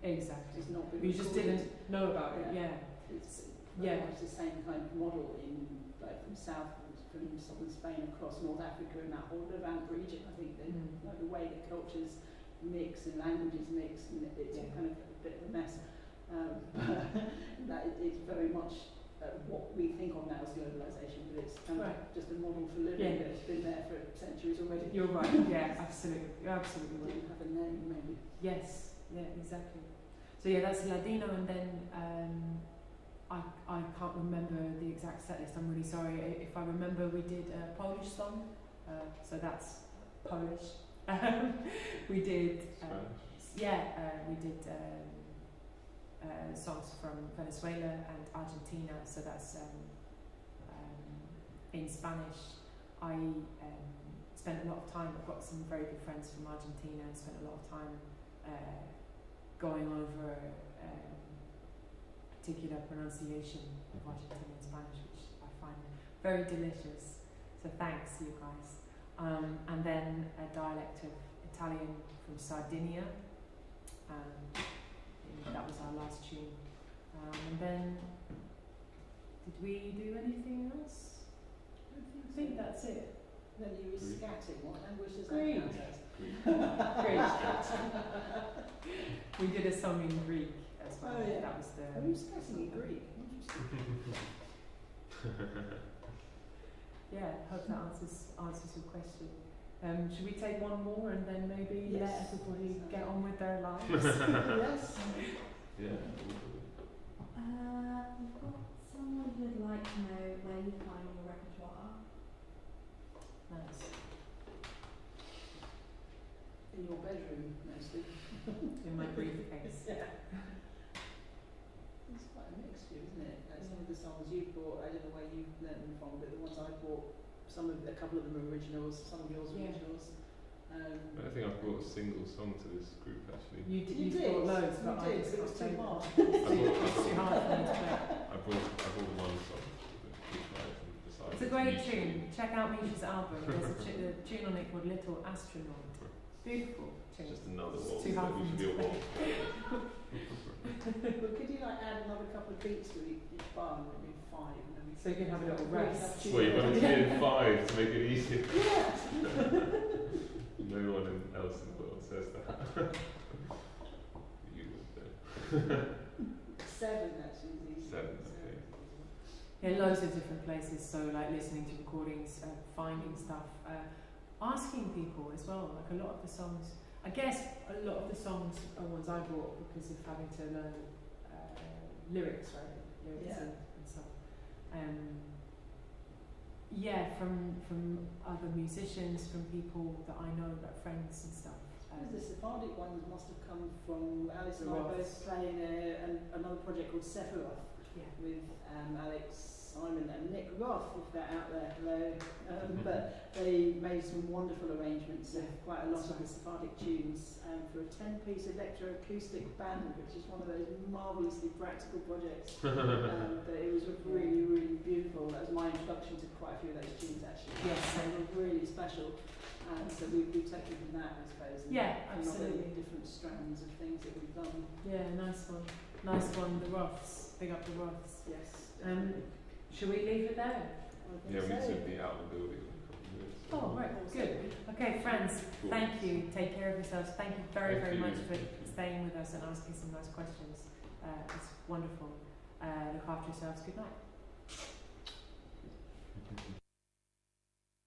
exactly. It's not been We just recorded. didn't know about it. Yeah, It's Yeah. much the same kind of model in like from southern Spain across North Africa and that whole Levant region. I think like the way that cultures mix and languages mix, and it's kind of a bit of a mess. That it's very much what we think of now as globalisation, but it's kind of just a model for living that's been there for centuries already. You're right. Yeah, absolutely. You're absolutely right. Didn't have a name, maybe. Yes. Yeah. Exactly. So yeah, that's Ladino, and then I can't remember the exact set list. I'm really sorry. If I remember, we did a Polish song, so that's Polish. We did we did songs from Venezuela and Argentina, so that's in Spanish. I spent a lot of time, I've got some very good friends from Argentina, and spent a lot of time going over particular pronunciation of Argentinian Spanish, which I find very delicious, so thanks you guys. And then a dialect of Italian from Sardinia, that was our last tune. And then, did we do anything else? I think that's it. Then you were scatting. What language does Greek. that count as? Greek. We did a song in Greek as well. Oh, yeah. That was the. Are you scatting in Greek? Interesting. Yeah, hope that answers your question. Should we take one more and then maybe Yes. let everybody get on with their lives? Yes. Yeah. We've got someone who'd like to know where you find your repertoire. Nice. In your bedroom, mostly. In my briefcase. Yeah. It's quite a mixture, isn't it? Like some of the songs you've brought, I don't know where you've learnt them from, but the ones I brought, a couple of them are originals, some of yours are originals. I don't think I've brought a single song to this group actually. You You did. did. Brought loads, You but did, I just but it was can't too say hard. them. It's too hard for me to play. I brought one song. It's a great tune. Check out Misha's album. There's a tune on it called Little Astronaut. Beautiful tune. Just another It's waltz. too hard We for me should to do a play. waltz. But could you like add another couple of beats to each bar and maybe 5 and then we So you can have a little rest. Well, you wanted to be in 5 to make it easier. Yeah. No one else in the world says that. You would though. 7 actually is easy. 7, okay. Yeah, loads of different places. So like listening to recordings, finding stuff, asking people as well. Like a lot of the songs, I guess a lot of the songs are ones I brought because of having to learn lyrics, right? Lyrics and stuff. Yeah, from other musicians, from people that I know, like friends and stuff. The Sephardic ones must have come from Alice The and I both Roths. playing another project called Sephiroth with Alex Simon and Nick Roth, if they're out there, hello. But they made some wonderful arrangements of quite a lot of the Sephardic tunes for a 10-piece electroacoustic band, which is one of those marvellously practical projects. But it was really, really beautiful. That was my introduction to quite a few of those tunes, actually. Yes. They were really special. And so we've taken from that, I suppose. And Yeah, and other absolutely. different strands of things that we've done. Yeah, nice one. Nice one, the Roths. Big up the Roths. Yes. Should we leave it there? Yeah, we should be out of the building in a couple of minutes. Oh, right, good. Okay, friends, Cool. thank you. Take care of yourselves. Thank you very, Thank very you. much for staying with us and asking some nice questions. It's wonderful. Look after yourselves. Good night.